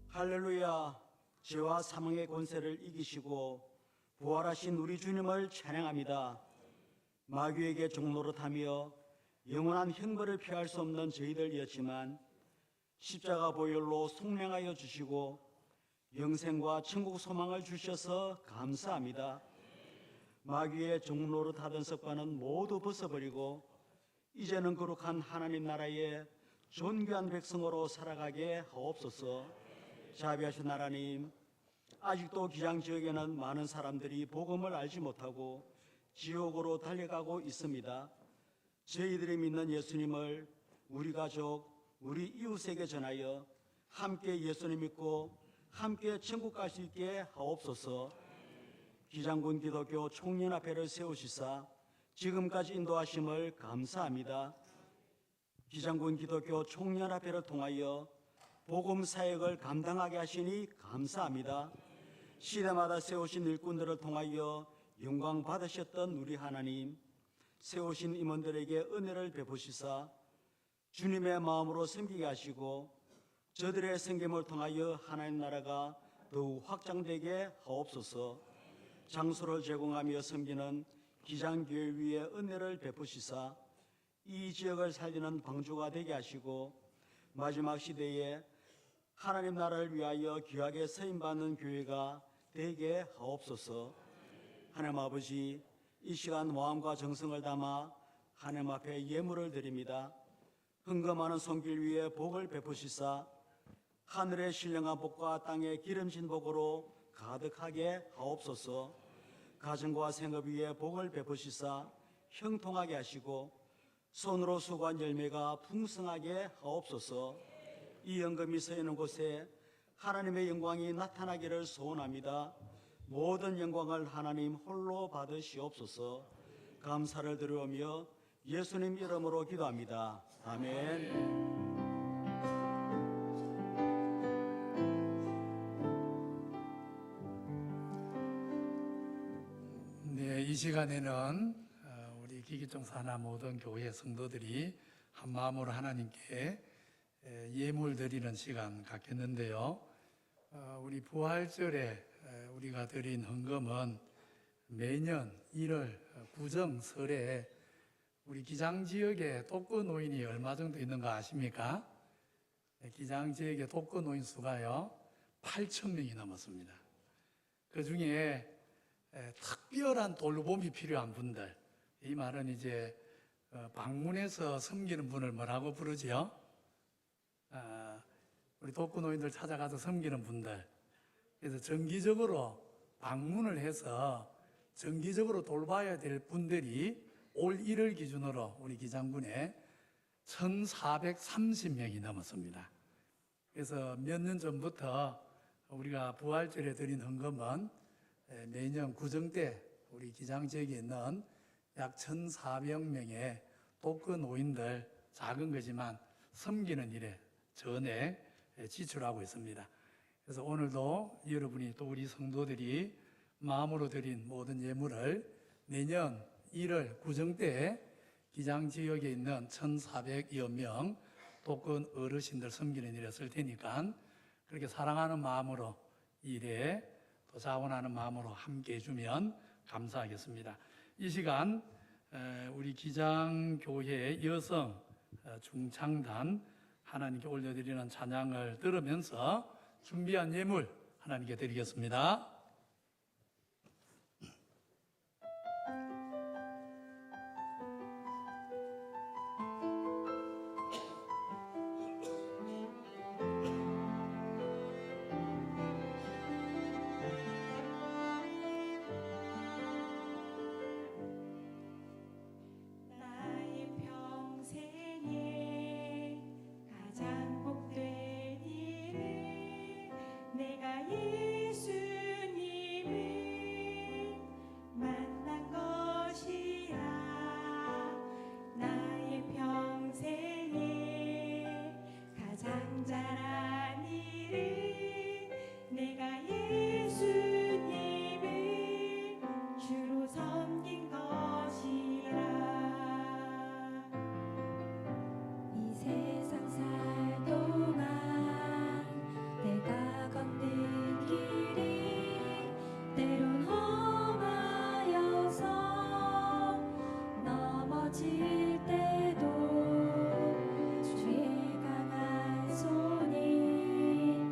Speaker 5: 할렐루야. 죄와 사망의 권세를 이기시고 부활하신 우리 주님을 찬양합니다. 마귀에게 종노릇하며 영원한 형벌을 피할 수 없는 저희들이었지만 십자가 보혈로 속량하여 주시고 영생과 천국 소망을 주셔서 감사합니다. 마귀의 종노릇하던 습관은 모두 벗어버리고 이제는 거룩한 하나님 나라의 존귀한 백성으로 살아가게 하옵소서. 자비하신 하나님, 아직도 기장 지역에는 많은 사람들이 복음을 알지 못하고 지옥으로 달려가고 있습니다. 저희들이 믿는 예수님을 우리 가족, 우리 이웃에게 전하여 함께 예수님 믿고 함께 천국 갈 수 있게 하옵소서. 기장군 기독교 총연합회를 세우시사 지금까지 인도하심을 감사합니다. 기장군 기독교 총연합회를 통하여 복음 사역을 감당하게 하시니 감사합니다. 시대마다 세우신 일꾼들을 통하여 영광 받으셨던 우리 하나님, 세우신 임원들에게 은혜를 베푸시사 주님의 마음으로 섬기게 하시고 저들의 섬김을 통하여 하나님 나라가 더욱 확장되게 하옵소서. 장소를 제공하며 섬기는 기장교회 위에 은혜를 베푸시사 이 지역을 살리는 방주가 되게 하시고 마지막 시대에 하나님 나라를 위하여 귀하게 쓰임받는 교회가 되게 하옵소서. 하나님 아버지, 이 시간 마음과 정성을 담아 하나님 앞에 예물을 드립니다. 흥금하는 손길 위에 복을 베푸시사 하늘의 신령한 복과 땅의 기름진 복으로 가득하게 하옵소서. 가정과 생업 위에 복을 베푸시사 형통하게 하시고 손으로 수고한 열매가 풍성하게 하옵소서. 이 연금이 서 있는 곳에 하나님의 영광이 나타나기를 소원합니다. 모든 영광을 하나님 홀로 받으시옵소서. 감사를 드리오며 예수님 이름으로 기도합니다. 아멘.
Speaker 6: 네, 이 시간에는 우리 기기종 산하 모든 교회 성도들이 한 마음으로 하나님께 예물 드리는 시간 갖겠는데요. 우리 부활절에 우리가 드린 헌금은 매년 1월 구정설에 우리 기장 지역에 독거 노인이 얼마 정도 있는 거 아십니까? 기장 지역의 독거 노인 수가요 8,000명이 넘었습니다. 그 중에 특별한 돌봄이 필요한 분들, 이 말은 이제 방문해서 섬기는 분을 뭐라고 부르죠? 우리 독거 노인들 찾아가서 섬기는 분들. 그래서 정기적으로 방문을 해서 정기적으로 돌봐야 될 분들이 올 1월 기준으로 우리 기장군에 1,430명이 넘었습니다. 그래서 몇 년 전부터 우리가 부활절에 드린 헌금은 매년 구정 때 우리 기장 지역에 있는 약 1,400명의 독거 노인들, 작은 거지만 섬기는 일에 전액 지출하고 있습니다. 그래서 오늘도 여러분이 또 우리 성도들이 마음으로 드린 모든 예물을 내년 1월 구정 때 기장 지역에 있는 1,400여 명 독거 어르신들 섬기는 일에 쓸 테니까 그렇게 사랑하는 마음으로 일에 또 자원하는 마음으로 함께 해주면 감사하겠습니다. 이 시간 우리 기장교회 여성 중창단 하나님께 올려드리는 찬양을 들으면서 준비한 예물 하나님께 드리겠습니다.
Speaker 2: 나의 평생에 가장 복된 일은 내가 예수님을 만난 것이야. 나의 평생에 가장 잘한 일은 내가 예수님을 주로 섬긴 것이라. 이 세상 살 동안 내가 걷는 길이 때론 험하여서 넘어질 때도 주의 강한 손이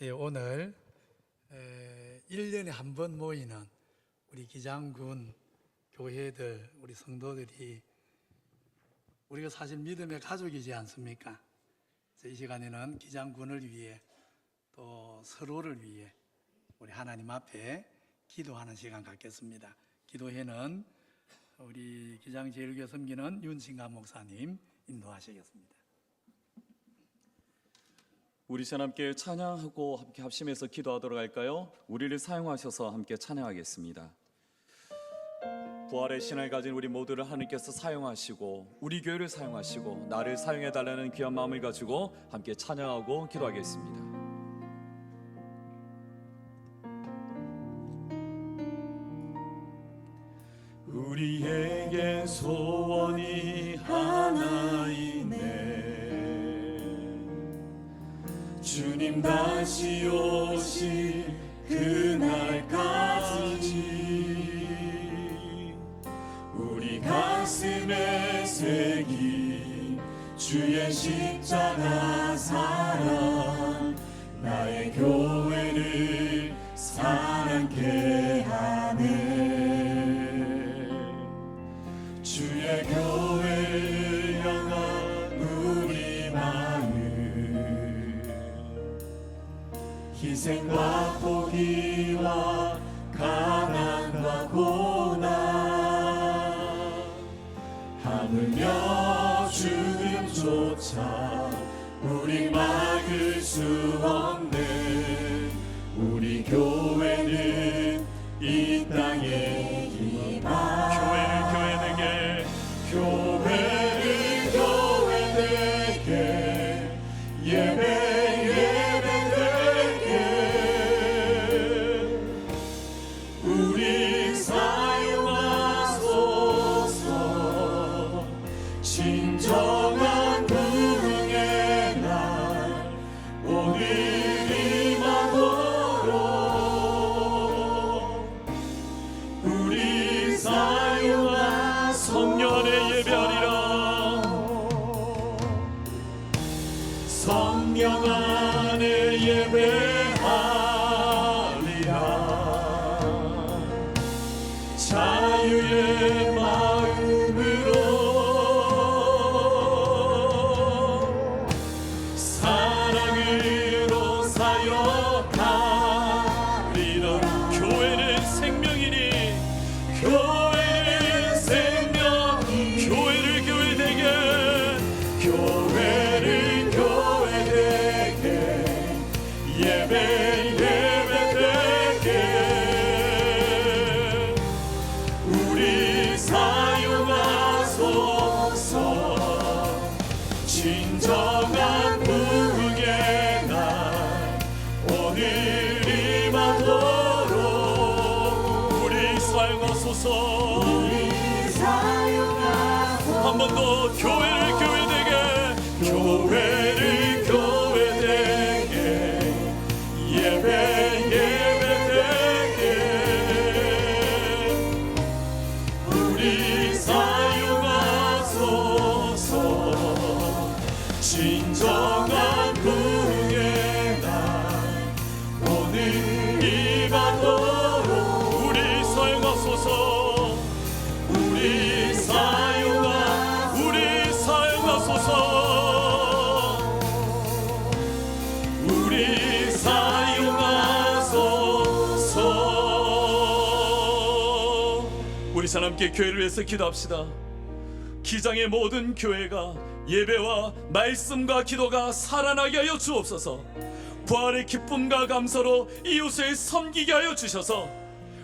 Speaker 6: 예, 오늘 1년에 한 번 모이는 우리 기장군 교회들, 우리 성도들이 우리가 사실 믿음의 가족이지 않습니까? 그래서 이 시간에는 기장군을 위해 또 서로를 위해 우리 하나님 앞에 기도하는 시간 갖겠습니다. 기도회는 우리 기장제일교회 섬기는 윤신감 목사님 인도하시겠습니다.
Speaker 3: 우리 전 함께 찬양하고 함께 합심해서 기도하도록 할까요? 우리를 사용하셔서 함께 찬양하겠습니다. 부활의 신을 가진 우리 모두를 하나님께서 사용하시고 우리 교회를 사용하시고 나를 사용해달라는 귀한 마음을 가지고 함께 찬양하고 기도하겠습니다. 우리에게 소원이 하나 있네. 주님 다시 오실 그날까지 우리 가슴에 새긴 주의 십자가 사랑, 나의 교회를 사랑케 하네. 주의 교회를 향한 우리 마음, 희생과 포기와 가난과 고난, 하물며 죽음조차 우리 막을 수 없는 우리 교회는 이 땅의 희망. 교회를 교회되게 예배되게 우리 사용하소서. 진정한 부흥의 날 오늘 임하도록 우리 사용하 성령 안에 예배하리라. 성령 안에 예배하리라. 자유의 마음으로 사랑으로 사역하리라. 교회는 생명이니 교회는 생명, 교회를 교회되게 교회를 교회되게 예배되게 우리 사용하소서. 진정한 부흥의 날 오늘 임하도록 우리 사용하소서. 한 번 더 교회를 교회되게 교회를 교회되게 예배되게 우리 사용하소서. 진정한 부흥의 날 오늘 임하도록 우리 사용하소서. 우리 사용하소서. 우리 사용하소서. 우리 다 함께 교회를 위해서 기도합시다. 기장의 모든 교회가 예배와 말씀과 기도가 살아나게 하여 주옵소서. 부활의 기쁨과 감사로 이웃을 섬기게 하여 주셔서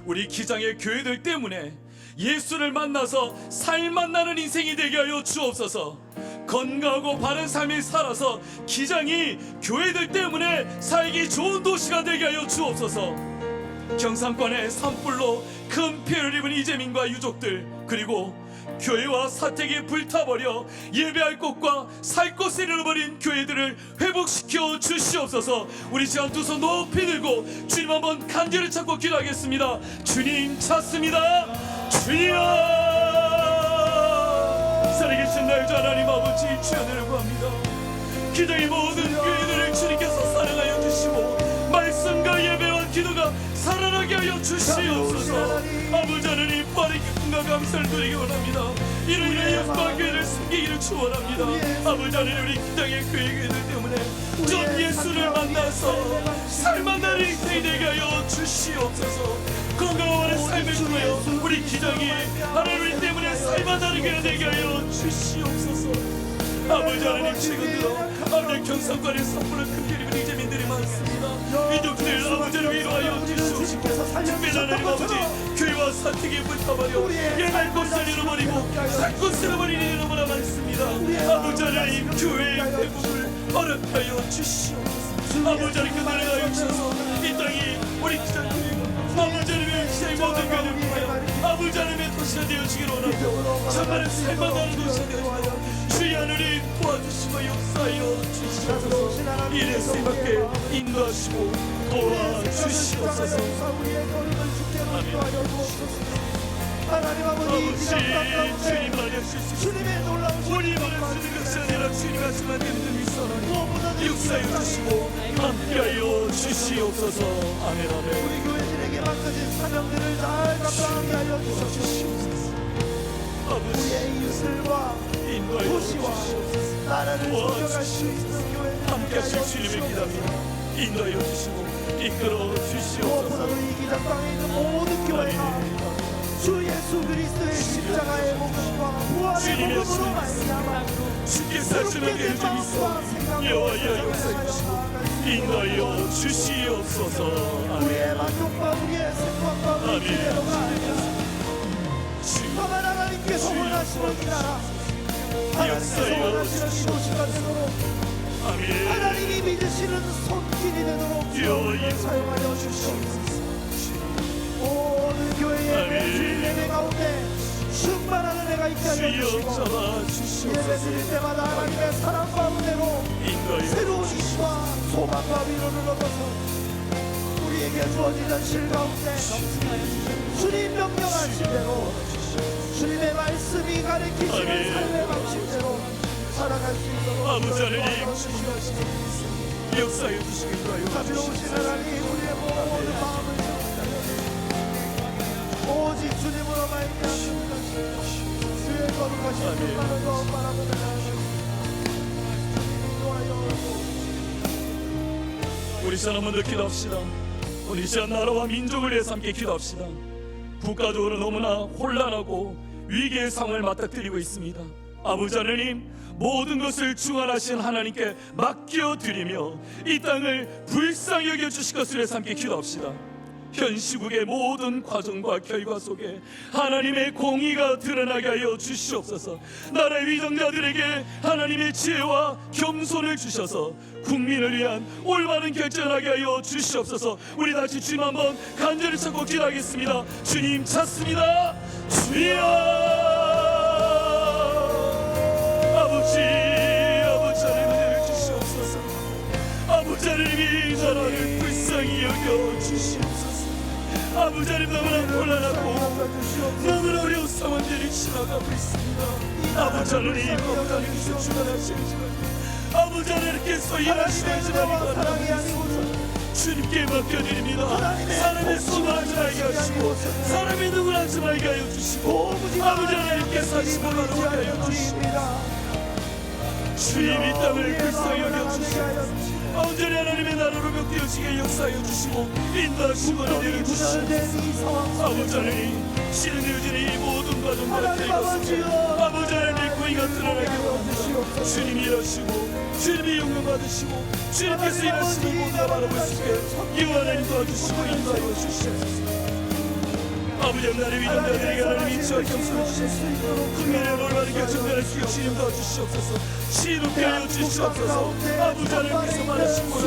Speaker 3: 우리 기장의 교회들 때문에 예수를 만나서 삶만 나는 인생이 되게 하여 주옵소서. 건강하고 바른 삶을 살아서 기장이 교회들 때문에 살기 좋은 도시가 되게 하여 주옵소서. 경상권의 산불로 큰 피해를 입은 이재민과 유족들, 그리고 교회와 사택이 불타버려 예배할 곳과 살 곳을 잃어버린 교회들을 회복시켜 주시옵소서. 우리 시간 두 손 높이 들고 주님 한번 간절히 찾고 기도하겠습니다. 주님 찾습니다. 주여, 살아계신 날 주 하나님 아버지 주여 내려고 합니다. 기장의 모든 교회들을 주님께서 사랑하여 주시고 말씀과 예배와 기도가 살아나게 하여 주시옵소서. 아버지 하나님 부활의 기쁨과 감사를 드리기 원합니다. 이로 인해 영광 교회를 섬기기를 축원합니다. 아버지 하나님 우리 기장의 교회들 때문에 전 예수를 만나서 삶의 날이 되게 하여 주시옵소서. 건강한 삶을 통하여 우리 기장이 하나님 때문에 삶의 날이 되게 하여 주시옵소서. 아버지 하나님 최근 들어 아버지 경상권에 선물을 크게 입은 이재민들이 많습니다. 이들을 아버지를 위로하여 주시옵시고 특별히 하나님 아버지 교회와 사택이 불타버려 예날 곳을 잃어버리고 살 곳을 잃어버린 일이 너무나 많습니다. 아버지 하나님 교회의 회복을 허락하여 주시옵소서. 아버지 하나님 그날에 하여 주셔서 이 땅이 우리 기장교회가 아버지 하나님의 기장의 모든 교회를 위하여 아버지 하나님의 도시가 되어지기를 원하고 정말 살만하는 도시가 되어지기를 주의 하늘이 도와주시고 역사하여 주시옵소서. 이래 세밖에 인도하시고 도와주시옵소서.
Speaker 8: 하나님 아버지
Speaker 3: 주님 안하실 수
Speaker 8: 주님의 놀라운
Speaker 3: 우리만을 쓰는 것이 아니라 주님 하시만 되는 미선을 역사하여 주시고 함께하여 주시옵소서. 아멘 아멘.
Speaker 8: 우리 교회진에게 맡겨진 사명들을 잘 감당하게 하여 주시옵소서. 우리의 이웃들과
Speaker 3: 인도하여
Speaker 8: 도시와
Speaker 3: 주시옵소서.
Speaker 8: 나라를 조정할 수 있는 교회를
Speaker 3: 함께하실 주님의 기답니다. 인도하여 주시고 이끌어 주시옵소서.
Speaker 8: 무엇보다도 이 기장 땅에 있는 모든 교회가 주 예수 그리스도의 십자가의 목숨과 부활의
Speaker 3: 주님의
Speaker 8: 복음으로 말미암아
Speaker 3: 주께서 하시는 일을 좀 있어 여호와여 역사해 주시고 인도하여 주시옵소서.
Speaker 8: 우리의
Speaker 3: 아멘.
Speaker 8: 만족과 우리의 생각과 우리의
Speaker 3: 아멘.
Speaker 8: 기대로가
Speaker 3: 주
Speaker 8: 다만 하나님께서 원하시는 이 나라 하나님께서 원하시는 이 도시가 되도록
Speaker 3: 아멘.
Speaker 8: 하나님이 믿으시는 손길이 되도록 우리를 사용하여 주시옵소서. 모든 교회의
Speaker 3: 아멘.
Speaker 8: 매주일 예배 가운데 충만한 은혜가 있게 하여
Speaker 3: 주여
Speaker 8: 주시고
Speaker 3: 잡아
Speaker 8: 예배
Speaker 3: 주시옵소서.
Speaker 8: 드릴 때마다 하나님의 사랑과 은혜로
Speaker 3: 인도하여
Speaker 8: 새로운 힘과 소망과 위로를 얻어서 우리에게 주어지는 실 가운데 주님 명령하신 대로 주님의 말씀이 가르치시는
Speaker 3: 아멘.
Speaker 8: 삶의 방식대로 살아갈 수 있도록
Speaker 3: 아버지 하나님
Speaker 8: 도와주시옵소서.
Speaker 3: 역사해 주시기 바라요.
Speaker 8: 자비로우신 하나님 우리의 모든 마음을 오직 주님으로 말미암는 것이 주의 거룩하신
Speaker 3: 아멘.
Speaker 8: 뜻만을 더 바라보는 주님 인도하여
Speaker 3: 우리 사람은 기도합시다. 우리 시한 나라와 민족을 위해서 함께 기도합시다. 국가적으로 너무나 혼란하고 위기의 상황을 맞닥뜨리고 있습니다. 아버지 하나님 모든 것을 주관하신 하나님께 맡겨드리며 이 땅을 불쌍히 여겨주실 것을 위해서 함께 기도합시다. 현 시국의 모든 과정과 결과 속에 하나님의 공의가 드러나게 하여 주시옵소서. 나라의 위정자들에게 하나님의 지혜와 겸손을 주셔서 국민을 위한 올바른 결정하게 하여 주시옵소서. 우리 다시 주님 한번 간절히 찾고 기도하겠습니다. 주님 찾습니다. 주여 아버지 하나님 은혜를 주시옵소서. 아버지 하나님이 나라를 불쌍히 여겨 주시옵소서. 아버지 하나님 너무나 곤란하고 너무나 어려운 상황들이 지나가고 있습니다. 아버지 하나님 하나님께서 주관하시지만 아버지 하나님께서 일하시지만 주님께 맡겨드립니다. 사람의 소망하지 말게 하시고 사람의 눈을 하지 말게 하여 주시고 아버지 하나님께서 하시고 하게 하여 주시고 주님 이 땅을 불쌍히 여겨주시고 온전히 하나님의 나라로 벽되어지게 역사하여 주시고 인도하시고 은혜를 주시고 아버지 하나님 신은 여전히 이 모든 과정과 결과속에 아버지 하나님의 공의가 드러나게 원하시고 주님이 일하시고 주님이 영광 받으시고 주님께서 일하시는 모두가 바라볼 수 있게 이 하나님 도와주시고 인도하여 주시옵소서. 아버지 하나님 위정자들에게 하나님 인치와 겸손을 주시옵소서. 국민의 올바른 결정을 할 수 있게 주님 도와주시옵소서. 지혜롭게 하여 주시옵소서. 아버지 하나님께서 말하신 것을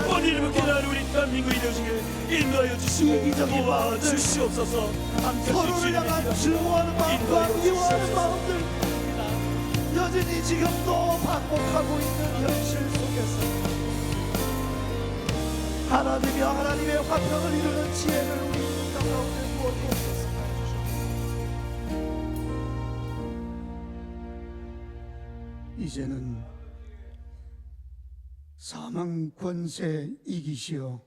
Speaker 3: 원인을 기다리는 우리 대한민국이 되어지게 인도하여 주시고 도와주시옵소서. 함께
Speaker 8: 서로를
Speaker 3: 주시옵소서.
Speaker 8: 향한 증오하는 마음과 미워하는 마음들 여전히 지금도 반복하고 있는 현실 속에서 하나님이여 하나님의 화평을 이루는 지혜를 우리 인간 가운데 부어주옵소서.
Speaker 9: 이제는 사망 권세 이기시어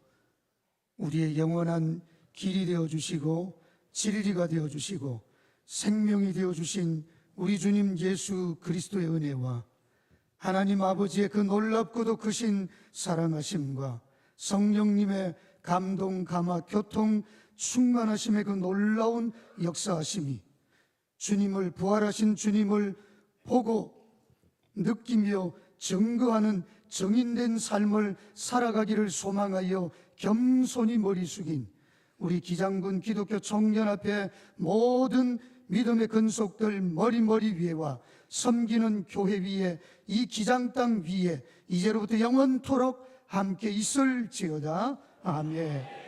Speaker 9: 우리의 영원한 길이 되어 주시고 진리가 되어 주시고 생명이 되어 주신 우리 주님 예수 그리스도의 은혜와 하나님 아버지의 그 놀랍고도 크신 사랑하심과 성령님의 감동, 감화, 교통, 충만하심의 그 놀라운 역사하심이 주님을, 부활하신 주님을 보고 느끼며 증거하는 정인된 삶을 살아가기를 소망하여 겸손히 머리 숙인 우리 기장군 기독교 총연합회 모든 믿음의 근속들 머리 위에와 섬기는 교회 위에 이 기장 땅 위에 이제로부터 영원토록 함께 있을지어다. 아멘.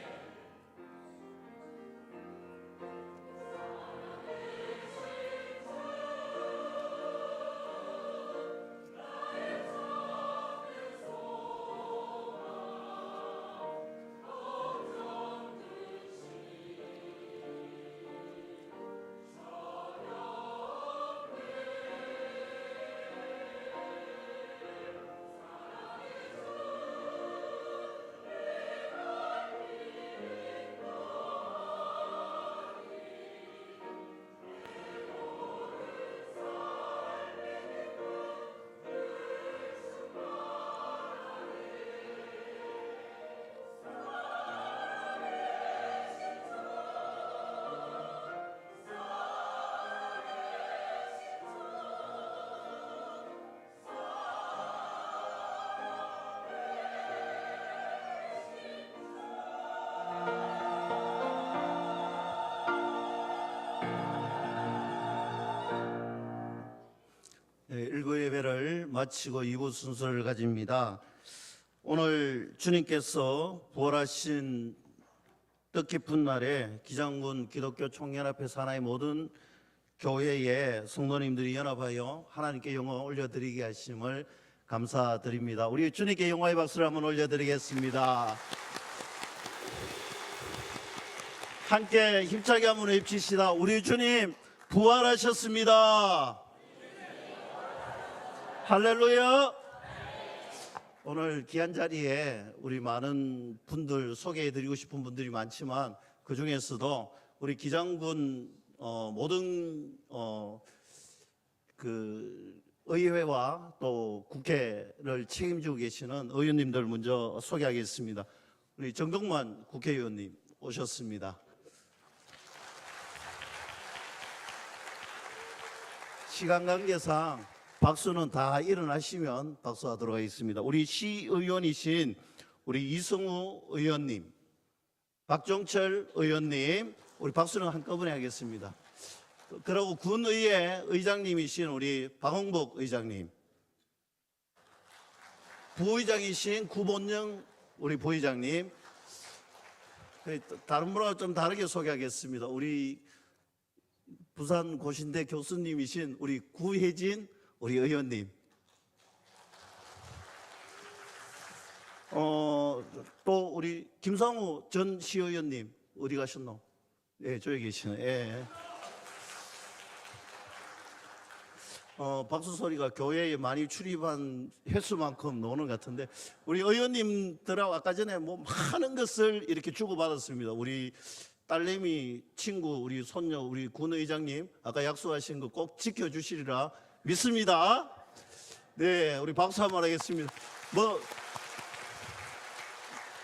Speaker 7: 일부 예배를 마치고 2부 순서를 가집니다. 오늘 주님께서 부활하신 뜻깊은 날에 기장군 기독교 총연합회 산하의 모든 교회의 성도님들이 연합하여 하나님께 영광 올려드리게 하심을 감사드립니다. 우리 주님께 영광의 박수를 한번 올려드리겠습니다. 함께 힘차게 한번 외칩시다. 우리 주님 부활하셨습니다. 할렐루야. 오늘 귀한 자리에 우리 많은 분들 소개해드리고 싶은 분들이 많지만 그 중에서도 우리 기장군 모든 그 의회와 또 국회를 책임지고 계시는 의원님들 먼저 소개하겠습니다. 우리 정동만 국회의원님 오셨습니다. 시간 관계상 박수는 다 일어나시면 박수하도록 하겠습니다. 우리 시의원이신 우리 이성우 의원님, 박종철 의원님, 우리 박수는 한꺼번에 하겠습니다. 그리고 군의회 의장님이신 우리 박홍복 의장님, 부의장이신 구본영 우리 부의장님, 다른 분하고 좀 다르게 소개하겠습니다. 우리 부산 고신대 교수님이신 우리 구혜진 우리 의원님, 또 우리 김상우 전 시의원님 어디 가셨노? 예, 저기 계시네. 예. 박수 소리가 교회에 많이 출입한 횟수만큼 노는 것 같은데 우리 의원님들하고 아까 전에 뭐 많은 것을 이렇게 주고받았습니다. 우리 딸내미 친구 우리 손녀 우리 군 의장님 아까 약속하신 거 꼭 지켜주시리라 믿습니다. 네, 우리 박수 한번 하겠습니다. 뭐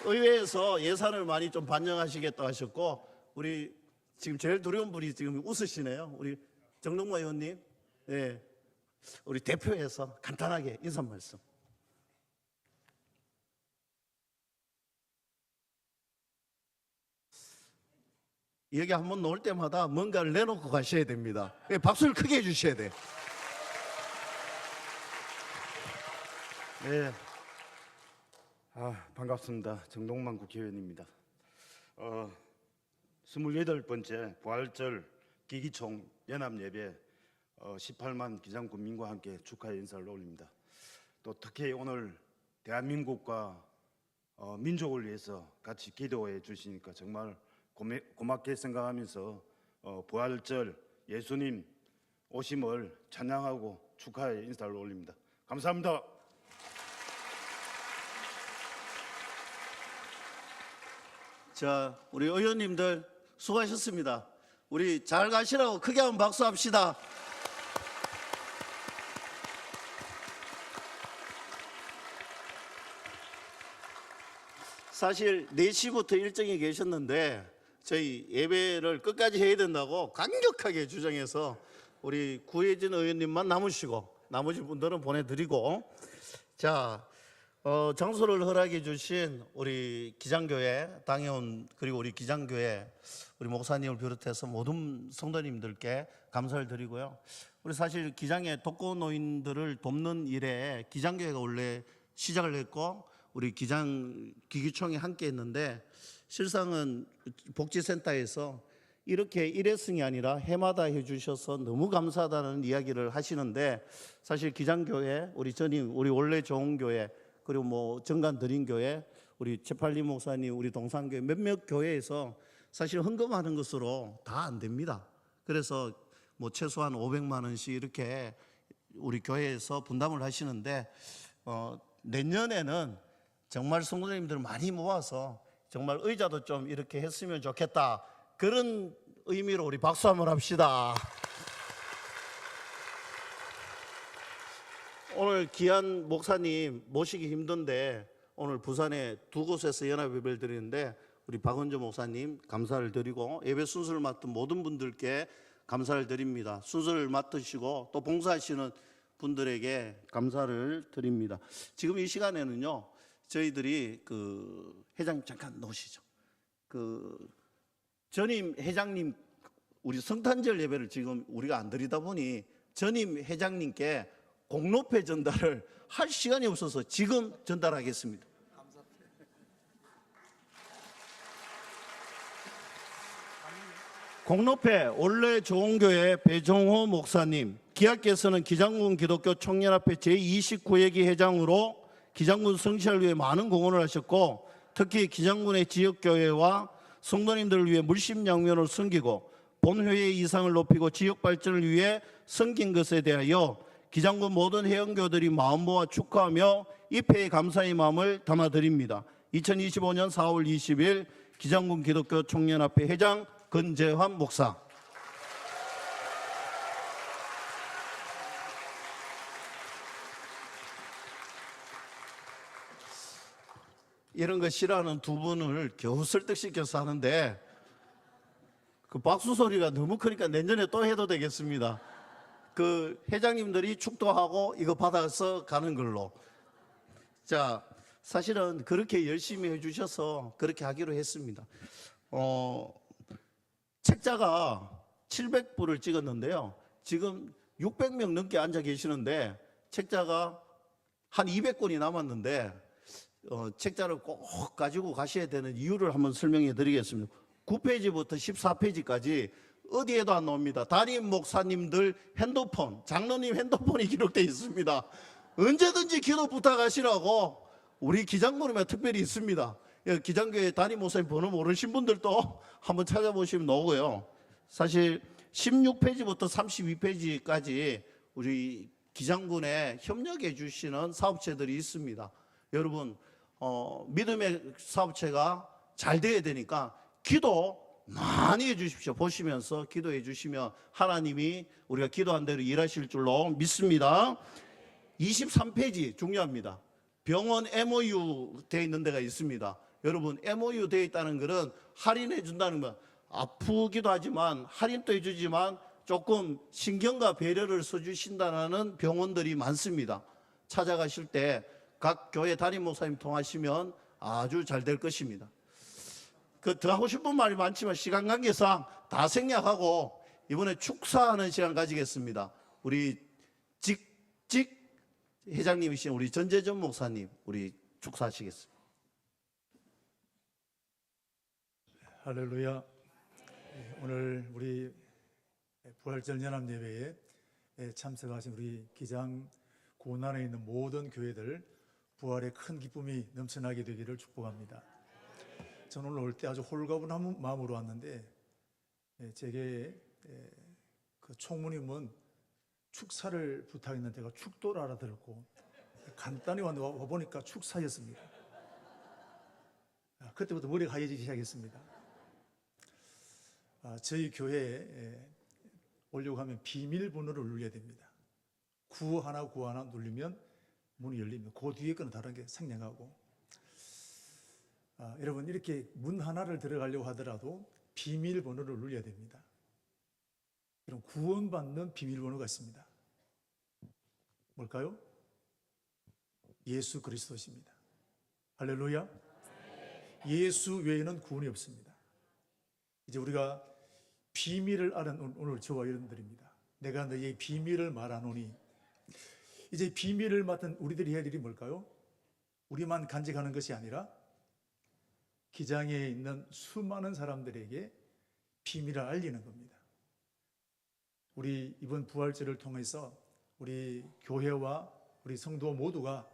Speaker 7: 의회에서 예산을 많이 좀 반영하시겠다 하셨고 우리 지금 제일 두려운 분이 지금 웃으시네요. 우리 정동만 의원님, 네, 우리 대표해서 간단하게 인사 말씀. 여기 한번 놓을 때마다 뭔가를 내놓고 가셔야 됩니다. 박수를 크게 해주셔야 돼요.
Speaker 10: 네, 반갑습니다. 정동만 국회의원입니다. 28번째 부활절 기기총 연합예배 18만 기장군민과 함께 축하의 인사를 올립니다. 또 특히 오늘 대한민국과 민족을 위해서 같이 기도해 주시니까 정말 고맙게 생각하면서 부활절 예수님 오심을 찬양하고 축하의 인사를 올립니다. 감사합니다.
Speaker 11: 자, 우리 의원님들 수고하셨습니다. 우리 잘 가시라고 크게 한번 박수합시다. 사실 4시부터 일정이 계셨는데 저희 예배를 끝까지 해야 된다고 강력하게 주장해서 우리 구혜진 의원님만 남으시고 나머지 분들은 보내드리고, 자, 장소를 허락해 주신 우리 기장교회 당회원 그리고 우리 기장교회 우리 목사님을 비롯해서 모든 성도님들께 감사를 드리고요. 우리 사실 기장의 독거노인들을 돕는 일에 기장교회가 원래 시작을 했고 우리 기기총이 함께 했는데, 실상은 복지센터에서 이렇게 일회성이 아니라 해마다 해주셔서 너무 감사하다는 이야기를 하시는데, 사실 기장교회, 우리 전임, 우리 원래 좋은교회, 그리고 뭐 정간드림교회, 우리 최팔리 목사님, 우리 동산교회 몇몇 교회에서 사실 헌금하는 것으로 다 안 됩니다. 그래서 뭐 최소한 500만 원씩 이렇게 우리 교회에서 분담을 하시는데, 내년에는 정말 성도님들 많이 모아서 정말 의자도 좀 이렇게 했으면 좋겠다, 그런 의미로 우리 박수 한번 합시다. 오늘 귀한 목사님 모시기 힘든데 오늘 부산에 두 곳에서 연합 예배를 드리는데 우리 박은조 목사님 감사를 드리고 예배 순서를 맡은 모든 분들께 감사를 드립니다. 순서를 맡으시고 또 봉사하시는 분들에게 감사를 드립니다. 지금 이 시간에는요, 저희들이 회장님 잠깐 놓으시죠. 전임 회장님 우리 성탄절 예배를 지금 우리가 안 드리다 보니 전임 회장님께 공로패 전달을 할 시간이 없어서 지금 전달하겠습니다. 공로패 원래 좋은교회 배종호 목사님, 기하께서는 기장군 기독교 청년합회 제29회기 회장으로 기장군 성취를 위해 많은 공헌을 하셨고, 특히 기장군의 지역교회와 성도님들을 위해 물심양면을 섬기고 본회의 이상을 높이고 지역 발전을 위해 섬긴 것에 대하여 기장군 모든 회원교들이 마음 모아 축하하며 입회의 감사의 마음을 담아드립니다. 2025년 4월 20일 기장군 기독교 청년합회 회장 건재환 목사. 이런 거 싫어하는 두 분을 겨우 설득시켜서 하는데 그 박수 소리가 너무 크니까 내년에 또 해도 되겠습니다. 그 회장님들이 축도하고 이거 받아서 가는 걸로. 자, 사실은 그렇게 열심히 해주셔서 그렇게 하기로 했습니다. 책자가 700부를 찍었는데요. 지금 600명 넘게 앉아 계시는데 책자가 한 200권이 남았는데 책자를 꼭 가지고 가셔야 되는 이유를 한번 설명해 드리겠습니다. 9페이지부터 14페이지까지 어디에도 안 나옵니다. 담임 목사님들 핸드폰, 장로님 핸드폰이 기록되어 있습니다. 언제든지 기도 부탁하시라고 우리 기장군에 특별히 있습니다. 기장교회 담임 목사님 번호 모르신 분들도 한번 찾아보시면 나오고요. 사실 16페이지부터 32페이지까지 우리 기장군에 협력해 주시는 사업체들이 있습니다. 여러분, 믿음의 사업체가 잘 돼야 되니까 기도 많이 해주십시오. 보시면서 기도해 주시면 하나님이 우리가 기도한 대로 일하실 줄로 믿습니다. 23페이지 중요합니다. 병원 MOU 되어 있는 데가 있습니다. 여러분, MOU 되어 있다는 것은 할인해 준다는 거, 아프기도 하지만 할인도 해주지만 조금 신경과 배려를 써주신다는 병원들이 많습니다. 찾아가실 때 각 교회 담임 목사님 통하시면 아주 잘 될 것입니다. 더 하고 싶은 말이 많지만 시간 관계상 다 생략하고 이번에 축사하는 시간 가지겠습니다. 우리 직직 회장님이신 우리 전재전 목사님, 우리 축사하시겠습니다.
Speaker 12: 할렐루야. 오늘 우리 부활절 연합 예배에 참석하신 우리 기장 고난에 있는 모든 교회들 부활의 큰 기쁨이 넘쳐나게 되기를 축복합니다. 저는 오늘 올 때 아주 홀가분한 마음으로 왔는데 제게 그 총무님은 축사를 부탁했는데 제가 축도를 알아들었고 간단히 와보니까 축사였습니다. 그때부터 머리가 하얘지기 시작했습니다. 저희 교회에 오려고 하면 비밀번호를 눌러야 됩니다. 9191 누르면 문이 열립니다. 그 뒤에 거는 다른 게 생략하고. 여러분, 이렇게 문 하나를 들어가려고 하더라도 비밀번호를 눌러야 됩니다. 그럼 구원받는 비밀번호가 있습니다. 뭘까요? 예수 그리스도십니다. 할렐루야. 예수 외에는 구원이 없습니다. 이제 우리가 비밀을 아는 오늘 저와 여러분들입니다. 내가 너희의 비밀을 말하노니. 이제 비밀을 맡은 우리들이 할 일이 뭘까요? 우리만 간직하는 것이 아니라 기장에 있는 수많은 사람들에게 비밀을 알리는 겁니다. 우리 이번 부활절을 통해서 우리 교회와 우리 성도 모두가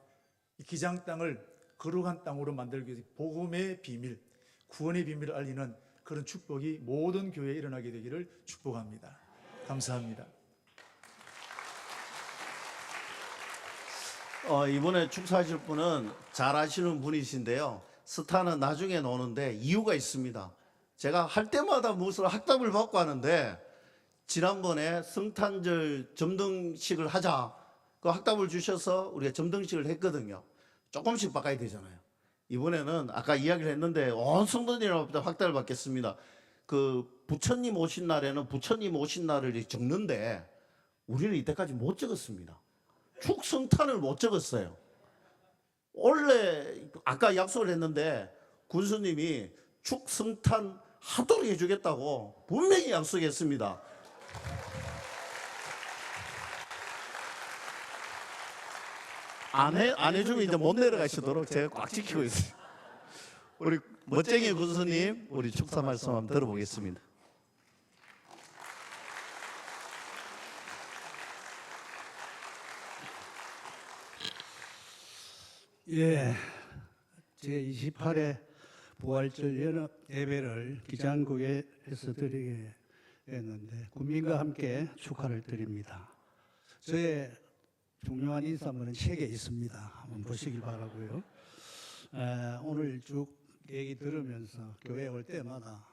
Speaker 12: 이 기장 땅을 거룩한 땅으로 만들기 위해서 복음의 비밀, 구원의 비밀을 알리는 그런 축복이 모든 교회에 일어나게 되기를 축복합니다. 감사합니다.
Speaker 11: 이번에 축사하실 분은 잘 아시는 분이신데요. 스타는 나중에 노는데 이유가 있습니다. 제가 할 때마다 무슨 학답을 받고 하는데 지난번에 성탄절 점등식을 하자, 그 학답을 주셔서 우리가 점등식을 했거든요. 조금씩 바꿔야 되잖아요. 이번에는 아까 이야기를 했는데 온 성도님으로부터 학답을 받겠습니다. 그 부처님 오신 날에는 부처님 오신 날을 적는데 우리는 이때까지 못 적었습니다. 축성탄을 못 적었어요. 원래 아까 약속을 했는데 군수님이 축성탄 하도록 해주겠다고 분명히 약속했습니다. 안 해주면 이제 못 내려가시도록 제가 꽉 지키고 있어요. 우리 멋쟁이 군수님, 우리 축사 말씀 한번 들어보겠습니다.
Speaker 13: 예, 제28회 부활절 연합 예배를 기장국에서 드리게 했는데 국민과 함께 축하를 드립니다. 저의 중요한 인사문은 책에 있습니다. 한번 보시길 바라고요. 오늘 쭉 얘기 들으면서 교회에 올 때마다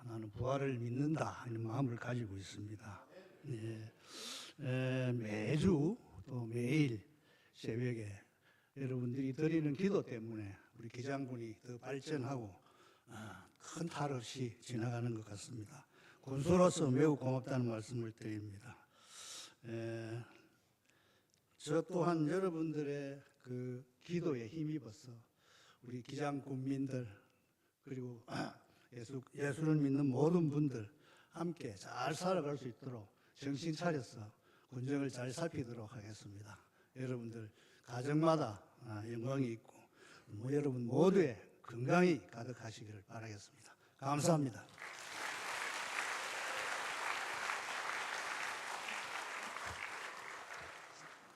Speaker 13: 나는 부활을 믿는다 하는 마음을 가지고 있습니다. 예, 매주 또 매일 새벽에 여러분들이 드리는 기도 때문에 우리 기장군이 더 발전하고 큰 탈 없이 지나가는 것 같습니다. 군수로서 매우 고맙다는 말씀을 드립니다. 저 또한 여러분들의 그 기도에 힘입어서 우리 기장 군민들 그리고 예수를 믿는 모든 분들 함께 잘 살아갈 수 있도록 정신 차려서 군정을 잘 살피도록 하겠습니다. 여러분들 가정마다 영광이 있고 여러분 모두의 건강이 가득하시기를 바라겠습니다. 감사합니다.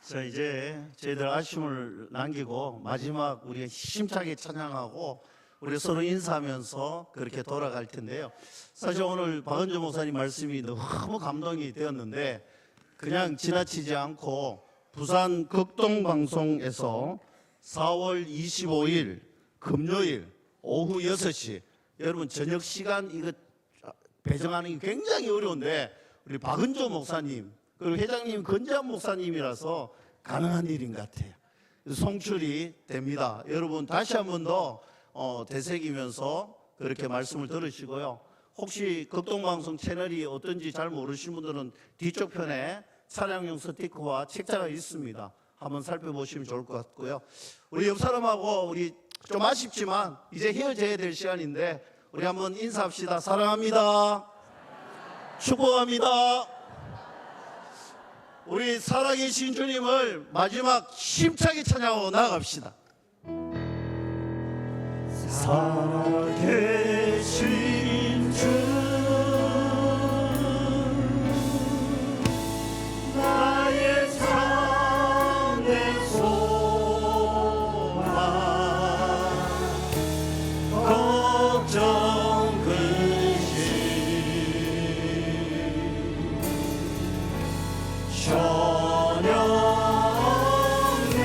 Speaker 11: 자, 이제 저희들 아쉬움을 남기고 마지막 우리가 힘차게 찬양하고 우리 서로 인사하면서 그렇게 돌아갈 텐데요. 사실 오늘 박은조 목사님 말씀이 너무 감동이 되었는데 그냥 지나치지 않고 부산 극동방송에서 4월 25일 금요일 오후 6시 여러분 저녁 시간 이거 배정하는 게 굉장히 어려운데 우리 박은조 목사님 그리고 회장님 건재한 목사님이라서 가능한 일인 것 같아요. 송출이 됩니다. 여러분 다시 한 번 더 되새기면서 그렇게 말씀을 들으시고요. 혹시 극동방송 채널이 어떤지 잘 모르시는 분들은 뒤쪽 편에 차량용 스티커와 책자가 있습니다. 한번 살펴보시면 좋을 것 같고요. 우리 옆 사람하고 우리 좀 아쉽지만 이제 헤어져야 될 시간인데 우리 한번 인사합시다. 사랑합니다. 축복합니다. 우리 살아계신 주님을 마지막 힘차게 찬양하고 나아갑시다.
Speaker 8: 살아계신 주 나의 삶의 소망 걱정 근심 전혀 없네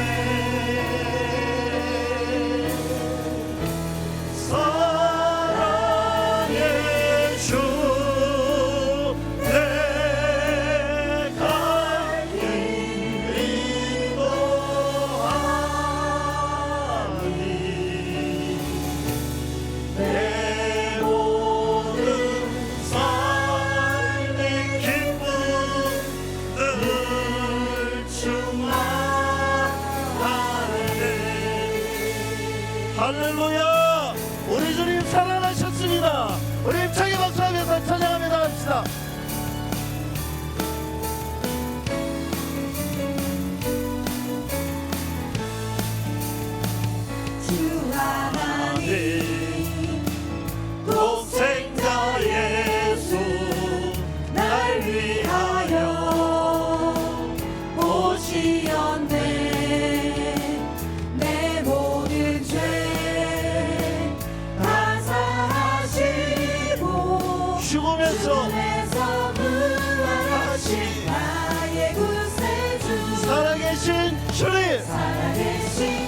Speaker 8: 주님
Speaker 2: 살아계신